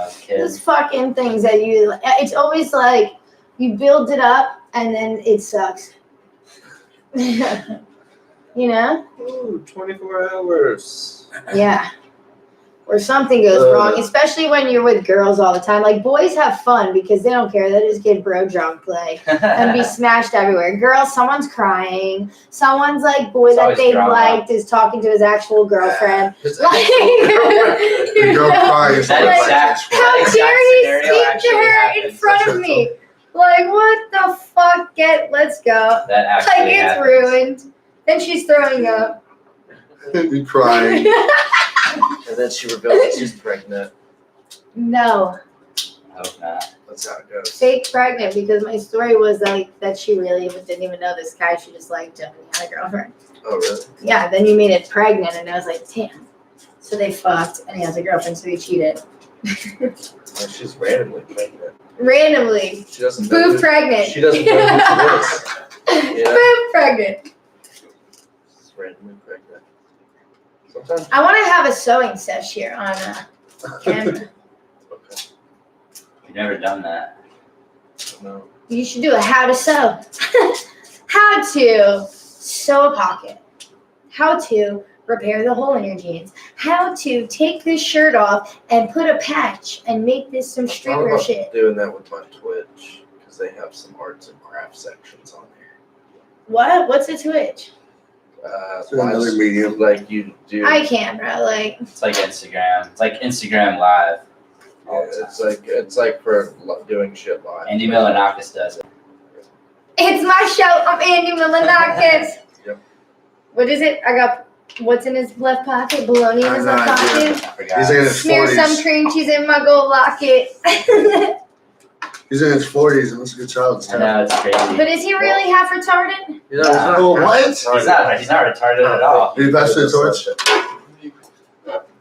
I was a kid. Those fucking things that you, it's always like you build it up and then it sucks. You know? Ooh, 24 hours. Yeah. Or something goes wrong, especially when you're with girls all the time. Like boys have fun because they don't care. They just get bro drunk, like, and be smashed everywhere. Girls, someone's crying. Someone's like boy It's that always they drama. liked is talking to his actual girlfriend. His Like, The girl cries. That Like, exact, how that exact dare he scenario speak to actually her in happens. front of me? Like, what the fuck? Let's go. That Like, actually it's happens. ruined. Then she's throwing up. You crying. And then she revealed that she's pregnant. No, I hope not. That's how it goes. fake pregnant because my story was like that she really didn't even know this guy. She just liked him and he had a girlfriend. Oh, really? Yeah, then you made it pregnant and I was like, damn. So they fucked and he has a girlfriend, so he cheated. And she's randomly pregnant. Randomly. She doesn't know. Boob who- pregnant. She doesn't know who she is. Yeah. Boob pregnant. She's randomly pregnant. Sometimes. I want to have a sewing sesh here on camera. Okay. You've never done that. No. You should do a how to sew. How to sew a pocket. How to repair the hole in your jeans. How to take this shirt off and put a patch and make this some I'm streetwear about shit. doing that with my Twitch because they have some arts and crafts sections on there. What? What's a Twitch? Another medium. Like you do. I can't, bro. Like, It's like Instagram. It's like Instagram Live. Yeah, it's like for doing shit live. Andy Milanakis does it. it's my show. I'm Andy Milanakis. Yep. What is it? I got what's in his left pocket? Bologna in his left I pocket. I forgot. He's in his Smear some 40s. cream cheese in my gold locket. He's in his 40s and looks a good child. I know, it's crazy. But is he really half retarded? You know, he's not Oh, what? He's not retarded at all. He passed the torch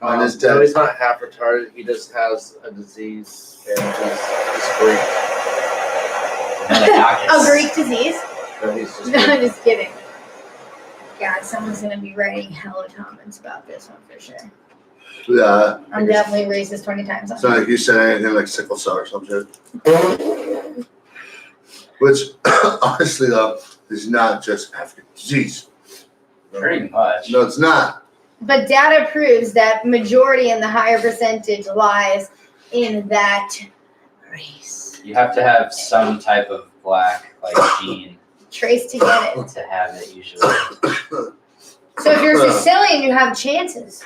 on his No, death. he's not half retarded. He just has a disease and he's Greek. Milanakis. Oh, Greek disease? No, he's just No, Greek. I'm just kidding. God, someone's gonna be writing hella comments about this one for sure. Yeah. I'm definitely racist 20 times. It's not like you said anything like sickle cell or some shit. Which, honestly, though, is not just African disease. Pretty much. No, it's not. But data proves that majority and the higher percentage lies in that race. You have to have some type of black like gene Trace to get it. to have it usually. So if you're Sicilian, you have chances.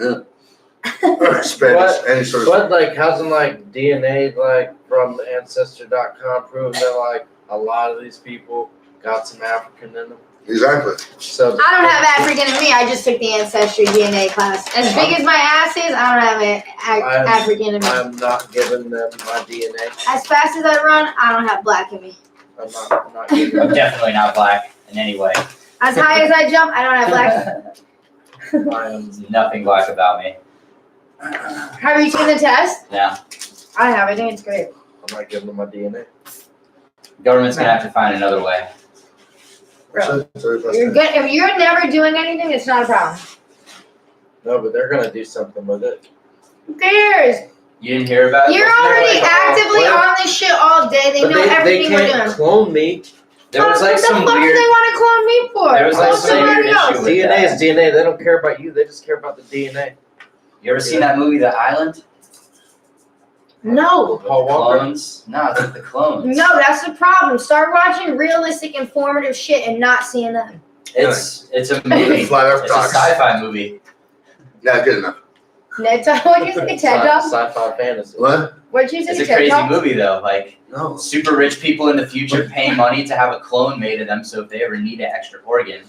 Or Spanish, any sort of. But like, hasn't like DNA like from Ancestor.com proven that like a lot of these people got some African in them? Exactly. So I don't have African in me. I just took the Ancestry DNA class. As big as my ass is, I don't have African in me. I'm not giving them my DNA. As fast as I run, I don't have black in me. I'm not giving I'm them. definitely not black in any way. As high as I jump, I don't have black. I am. There's nothing black about me. Have you taken the test? Yeah. I have. I think it's great. I'm not giving them my DNA. Government's gonna have to find another way. Bro, you're good. If you're never doing anything, it's not a problem. No, but they're gonna do something with it. Who cares? You didn't hear about it? You're Wasn't there, already like, actively what? on this shit all day. They But know everything they we're can't doing. clone me. There was like what some the fuck weird. do they want to clone me for? There was, like, Clone some somebody weird else. issue with DNA that. is DNA. They don't care about you. They just care about the DNA. You ever seen that movie, The Island? No. Paul Walker. Clones? No, it's like the clones. No, that's the problem. Start watching realistic, informative shit and not seeing them. It's a movie. Flat Earth It's a docs. sci-fi movie. Yeah, good enough. Ned Talk, what'd you say, TED Talk? Sci-fi fantasy. What? What'd you say, It's a TED crazy Talk? movie though. Like No. super rich people in the future pay money to have a clone made of them, so if they ever need an extra organ,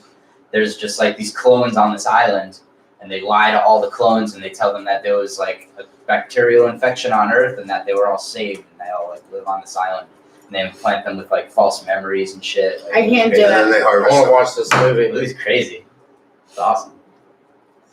there's just like these clones on this island, and they lie to all the clones and they tell them that there was like a bacterial infection on Earth and that they were all saved and they all like live on this island. And they implant them with like false memories and shit. Like, I can't do And it. then they I harvest want to them. watch this The movie. movie's crazy. It's awesome.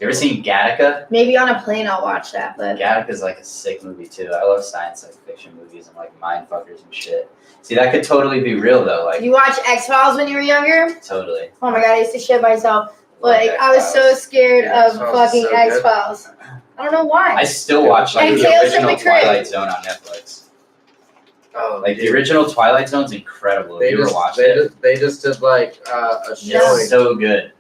You ever seen Gattaca? Maybe on a plane I'll watch that, but Gattaca's like a sick movie too. I love science like fiction movies and like mind fuckers and shit. See, that could totally be real though. Like you watch X-Files when you were younger? totally. Oh my god, I used to shit myself. Love Like, I was so X-Files. scared Yeah, of X-Files is fucking so good. X-Files. I don't know why. I still watch like And the Tales from original the Crypt. Twilight Zone on Netflix. Oh, Like the original Twilight Zone's incredible. Have you ever watched it? They just did like a No. showing. It's so good.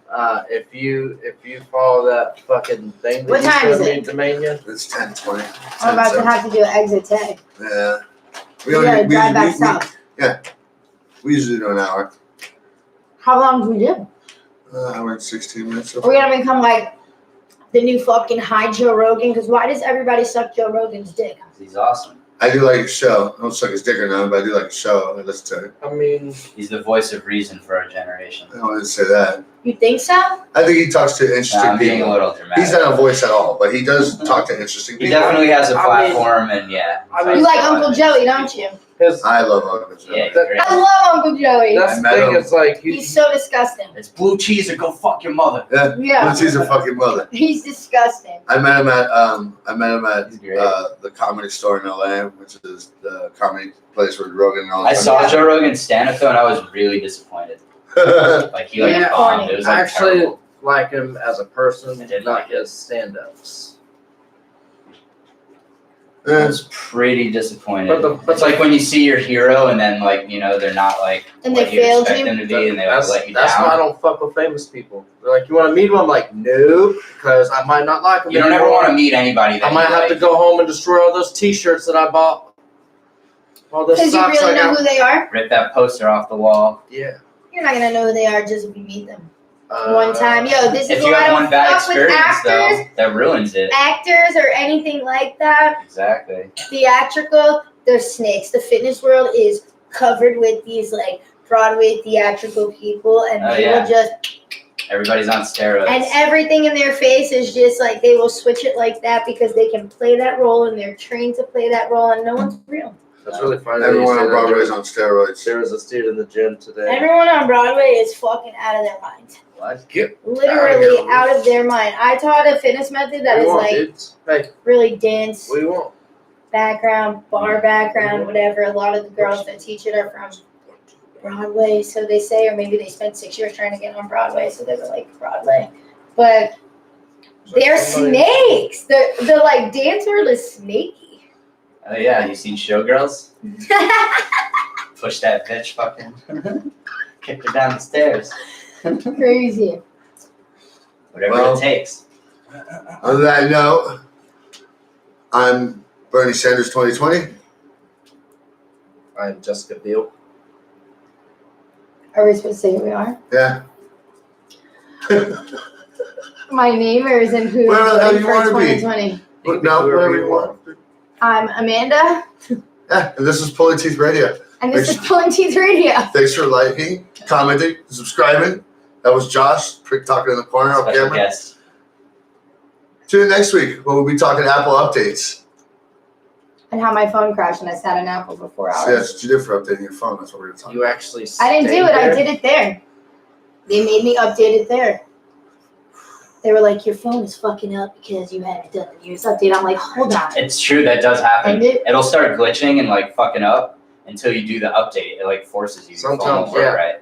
If you follow that fucking thing that What you time showed is me, it? Dominion, It's 10:20. I'm about to have to do an exit tag. Yeah. We gotta drive back we, south. we usually do an hour. How long do we do? Hour and 16 minutes. So We're gonna become like the new fucking high Joe Rogan, because why does everybody suck Joe Rogan's dick? He's awesome. I do like a show. I don't suck his dick or nothing, but I do like a show. I listen to it. I mean, He's the voice of reason for our generation. I don't want to say that. You think so? I think he talks to interesting I'm being a people. little dramatic. He's not a voice at all, but he does talk to interesting He people. definitely has a I mean- platform, and yeah. I mean- You like Uncle Joey, don't you? because I love Uncle Joe. Yeah, he's great. I love Uncle Joey. that's I the met thing. him. It's like He's so disgusting. It's blue cheese or go fuck your mother. Yeah. Yeah, He's a fucking mother. he's disgusting. I met him at He's great. the Comedy Store in LA, which is the comedy place where Rogan and all I that. saw Joe Rogan's stand-up though, and I was really disappointed. Like he like Yeah. bombed. It was I like actually terrible. like him as a person, I did not like it. his stand-ups. I Yeah. was pretty disappointed. But It's like when you see your hero and then like they're not like And what they you failed expect you? them to be, and they like That's, let you that's down. why I don't fuck with famous people. They're like, you want to meet him? I'm like, no, because I might not like him. You don't ever anymore. want to meet anybody that I might you have like. to go home and destroy all those T-shirts that I bought. All those Because you socks really I know got. who they are? Rip that poster off the wall. Yeah. You're not gonna know who they are just if you meet them one time. Yo, this If is you why I have don't one bad fuck with experience actors, though, that ruins it. actors or anything like that. Exactly. Theatrical, they're snakes. The fitness world is covered with these like Broadway theatrical people, and Oh, they yeah. will just Everybody's on steroids. and everything in their face is just like they will switch it like that because they can play that role and they're trained to play that role, and no one's real. That's really funny. that you Everyone say on that. Broadway is on steroids. There was a dude in the gym today. Everyone on Broadway is fucking out of their mind. What? Literally out of their mind. I taught a fitness method that What do is you want, like dudes? Hey, really dance what do you want? background, bar background, whatever. A lot of the girls that teach it are from Broadway, so they say, or maybe they spent 6 years trying to get on Broadway, so they were like Broadway. But they're snakes. The like dance world is snaky. Oh yeah, you seen Showgirls? Push that bitch, fucking kick her down the stairs. Crazy. Whatever Well, it takes. On that note, I'm Bernie Sanders 2020. I'm Jessica Biel. Are we supposed to say who we are? Yeah. My name or is in who Where the hell voted you for wanna be? 2020? You can be Now, whoever wherever you you want. I'm Amanda, Yeah, and this is Pulling Teeth Radio. and this is Pulling Teeth Radio. Thanks for liking, commenting, subscribing. That was Josh, prick talking in the corner off Special camera. guest. Tune in next week when we'll be talking Apple updates. And how my phone crashed and I sat in Apple for 4 hours. So that's what you did for updating your phone. That's what we're going to talk You about. actually. I didn't do stayed it. I there? did it there. They made me update it there. They were like, your phone is fucking up because you haven't done the newest update. I'm like, hold on. It's true, that does happen. And It'll start glitching and like fucking up until you do the update. It like forces you. Your phone Sometimes, won't work yeah. right.